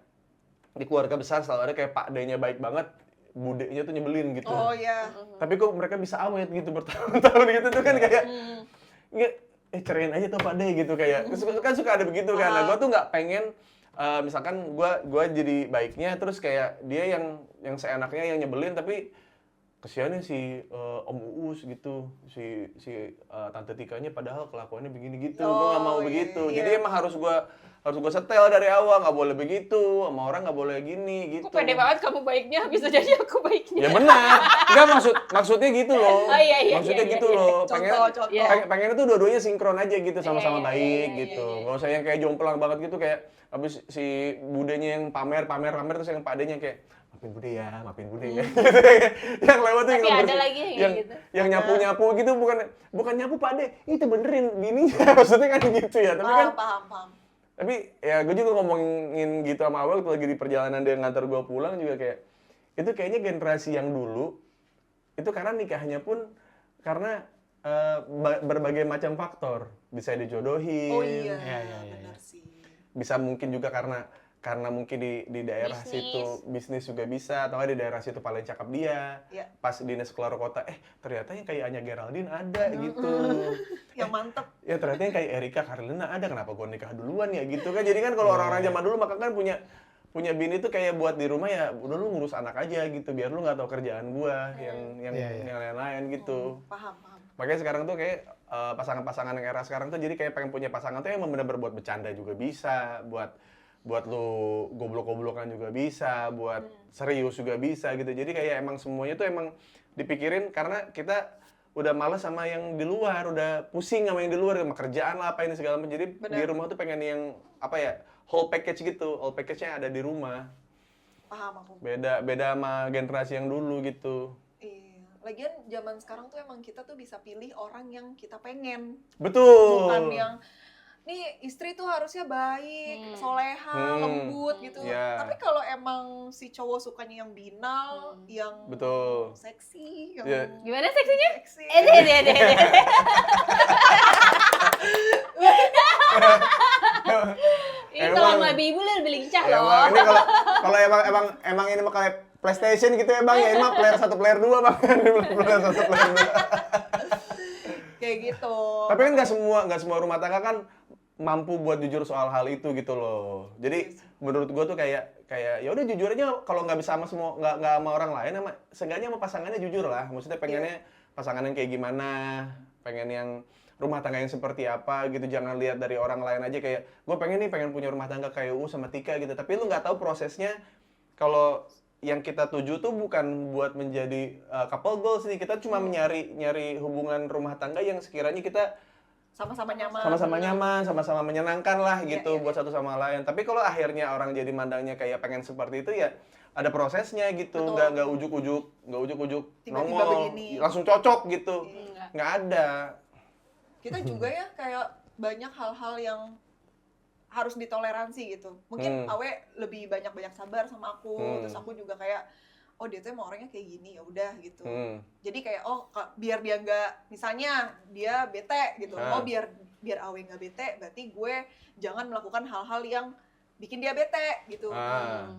di keluarga besar selalu ada kayak pak D-nya baik banget, budenya tuh nyebelin gitu. Oh iya. Tapi kok mereka bisa awet gitu bertahun-tahun gitu tuh kan kayak nggak ceraiin aja tuh Pak De gitu kayak kan suka ada begitu kan. Nah, gue tuh nggak pengen misalkan gue jadi baiknya terus kayak dia yang seenaknya yang nyebelin tapi kesiannya si Om Uus gitu si Tante Tikanya padahal kelakuannya begini gitu. Gue nggak mau begitu. Iya. Jadi emang harus gue setel dari awal, nggak boleh begitu, sama orang nggak boleh gini gitu. Kok pede banget kamu baiknya, bisa jadi aku baiknya. Ya benar. Enggak maksudnya gitu loh. Oh, iya, maksudnya iya, gitu iya. loh. Contoh. Pengennya tuh dua-duanya sinkron aja gitu sama-sama Iya, baik iya, gitu. iya. Nggak usah yang kayak jomplang banget gitu kayak habis si budenya yang pamer terus yang padenya kayak maafin bude ya. Yang lewat tuh Tapi yang ada bersih- lagi yang yang gitu. yang nyapu gitu bukan nyapu Pade. Itu benerin bininya. Maksudnya kan gitu ya. Tapi kan Paham. tapi ya gue juga ngomongin gitu sama Awal waktu lagi di perjalanan dia ngantar gue pulang juga kayak itu kayaknya generasi yang dulu itu karena nikahnya pun karena berbagai macam faktor bisa dijodohin. Oh iya, Iya. benar sih. Bisa mungkin juga karena karena mungkin di daerah Bisnis. situ bisnis juga bisa, atau nggak di daerah situ paling cakep dia. Iya. Pas dinas keluar kota, ternyata yang kayak Anya Geraldine ada gitu. Yang mantep. Ya ternyata yang kayak Erika Carlina ada, kenapa gue nikah duluan ya gitu kan. Jadi kan kalau orang-orang zaman dulu maka kan punya bini tuh kayak buat di rumah ya udah lu ngurus anak aja gitu, biar lu nggak tahu kerjaan gua yang lain-lain gitu. Paham. Makanya sekarang tuh kayak pasangan-pasangan yang era sekarang tuh jadi kayak pengen punya pasangan tuh emang bener-bener buat bercanda juga bisa, buat lu goblok-goblokan juga bisa, buat serius juga bisa gitu. Jadi kayak emang semuanya tuh emang dipikirin karena kita udah malas sama yang di luar, udah pusing sama yang di luar, sama kerjaan lah apa ini segala macam. Jadi di rumah tuh pengen yang apa ya, whole package gitu, whole package-nya ada di rumah. Paham aku. Beda sama generasi yang dulu gitu. Iya. Lagian zaman sekarang tuh emang kita tuh bisa pilih orang yang kita pengen. Betul. Bukan yang nih istri tuh harusnya baik, soleha, lembut gitu. Iya. Tapi kalau emang si cowok sukanya yang binal, yang Betul. seksi, yang Iya. Gimana seksinya? seksi. Deh. Ini kalau Emang. nggak ibu lebih lincah Ya, loh. Bang, ini kalau emang ini mah kayak PlayStation gitu ya Bang, ya ini mah player 1 player 2 Bang. Player 1 player 2. Kayak gitu. Tapi kan nggak semua rumah tangga kan mampu buat jujur soal hal itu gitu loh. Jadi menurut gua tuh kayak ya udah jujur aja, kalau nggak bisa sama semua nggak sama orang lain, seenggaknya sama pasangannya jujur lah. Maksudnya pengennya pasangan yang kayak gimana, pengen yang rumah tangga yang seperti apa gitu. Jangan lihat dari orang lain aja kayak gue pengen punya rumah tangga kayak sama Tika gitu. Tapi lu nggak tahu prosesnya. Kalau yang kita tuju tuh bukan buat menjadi couple goals nih. Kita cuma nyari hubungan rumah tangga yang sekiranya kita Sama-sama nyaman. sama-sama nyaman, sama-sama menyenangkan lah gitu Iya. buat satu sama lain. Tapi kalau akhirnya orang jadi mandangnya kayak pengen seperti itu ya ada prosesnya gitu. Betul. Nggak ujuk-ujuk Tiba-tiba nongol, begini. langsung cocok gitu. Enggak. Nggak ada. Kita juga ya kayak banyak hal-hal yang harus ditoleransi gitu. Mungkin Awe lebih banyak sabar sama aku, terus aku juga kayak oh dia tuh emang orangnya kayak gini, ya udah gitu. Jadi kayak biar dia nggak, misalnya dia bete gitu. Oh biar Awe nggak bete, berarti gue jangan melakukan hal-hal yang bikin dia bete gitu.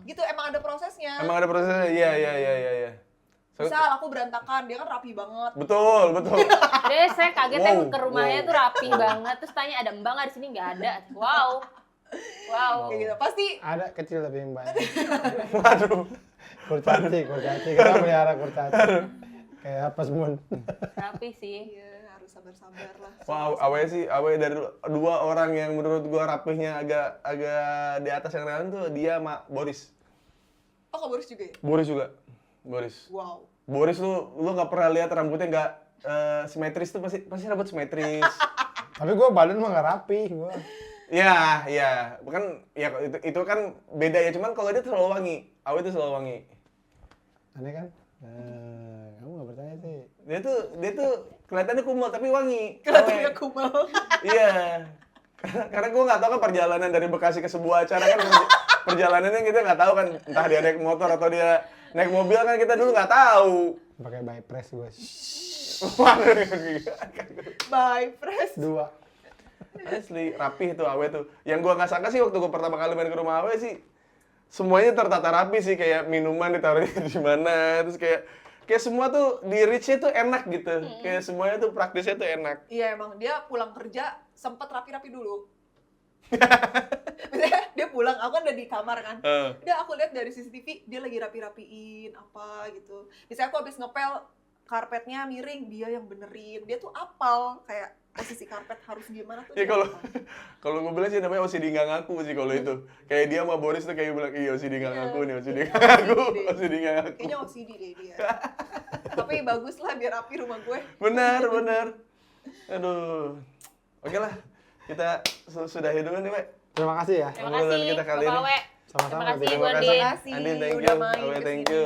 Gitu emang ada prosesnya. Emang ada prosesnya? Iya. Misal aku berantakan, dia kan rapi banget. Betul. Deh, saya kaget Wow, ke rumahnya wow. tuh rapi banget. Terus tanya ada mbak nggak di sini, nggak ada. Wow. Kayak gitu. Pasti Ada kecil tapi yang banyak. Waduh. Kurcaci. Kita pelihara kurcaci. Kayak apa semua. Rapi sih. iya, harus sabar-sabar lah. Wow, Awe dari dua orang yang menurut gua rapihnya agak di atas yang lain tuh dia sama Boris. Oh, Kak Boris juga ya? Boris. Wow. Boris lu nggak pernah lihat rambutnya nggak simetris tuh, pasti rambut simetris. Tapi gue badan mah nggak rapi gue. Iya. Kan ya itu kan beda ya, cuman kalau dia tuh selalu wangi. Awe itu selalu wangi. Aneh kan? Kamu nggak percaya sih. Dia tuh kelihatannya kumel tapi wangi. Kelihatannya Awe. kumel. Iya. Karena gue nggak tahu kan perjalanan dari Bekasi ke sebuah acara kan perjalanannya kita nggak tahu kan, entah dia naik motor atau dia naik mobil kan kita dulu nggak tahu. Pakai by press gue. Bye, Fresh. 2. Asli rapih tuh Awe tuh. Yang gua nggak sangka sih waktu gua pertama kali main ke rumah Awe sih, semuanya tertata rapi sih, kayak minuman ditaruhnya di mana, terus kayak semua tuh di reach-nya tuh enak gitu. Kayak semuanya tuh praktisnya tuh enak. Iya, emang dia pulang kerja sempet rapi-rapi dulu. Misalnya dia pulang, aku kan udah di kamar kan. Udah aku lihat dari CCTV dia lagi rapi-rapiin apa gitu. Misalnya aku habis ngepel karpetnya miring, dia yang benerin. Dia tuh apal kayak posisi karpet harus gimana tuh. Ya dia apal. kalau gue bilang sih namanya OCD nggak ngaku sih kalau itu. Kayak dia sama Boris tuh kayak bilang, iya OCD nggak ngaku nih, OCD nggak ngaku, OCD nggak ngaku. Kayaknya OCD deh dia. Tapi bagus lah biar rapi rumah gue. Benar. Aduh. Oke lah, kita sudah hitungan nih, Mbak. Terima kasih ya. Terima Obrolan kasih, kita kali Bapak ini. Awe. Sama-sama. Terima kasih, Terima Bu kasih. Andin. Terima kasih Andin, thank udah you. main Awe, ke thank sini. you.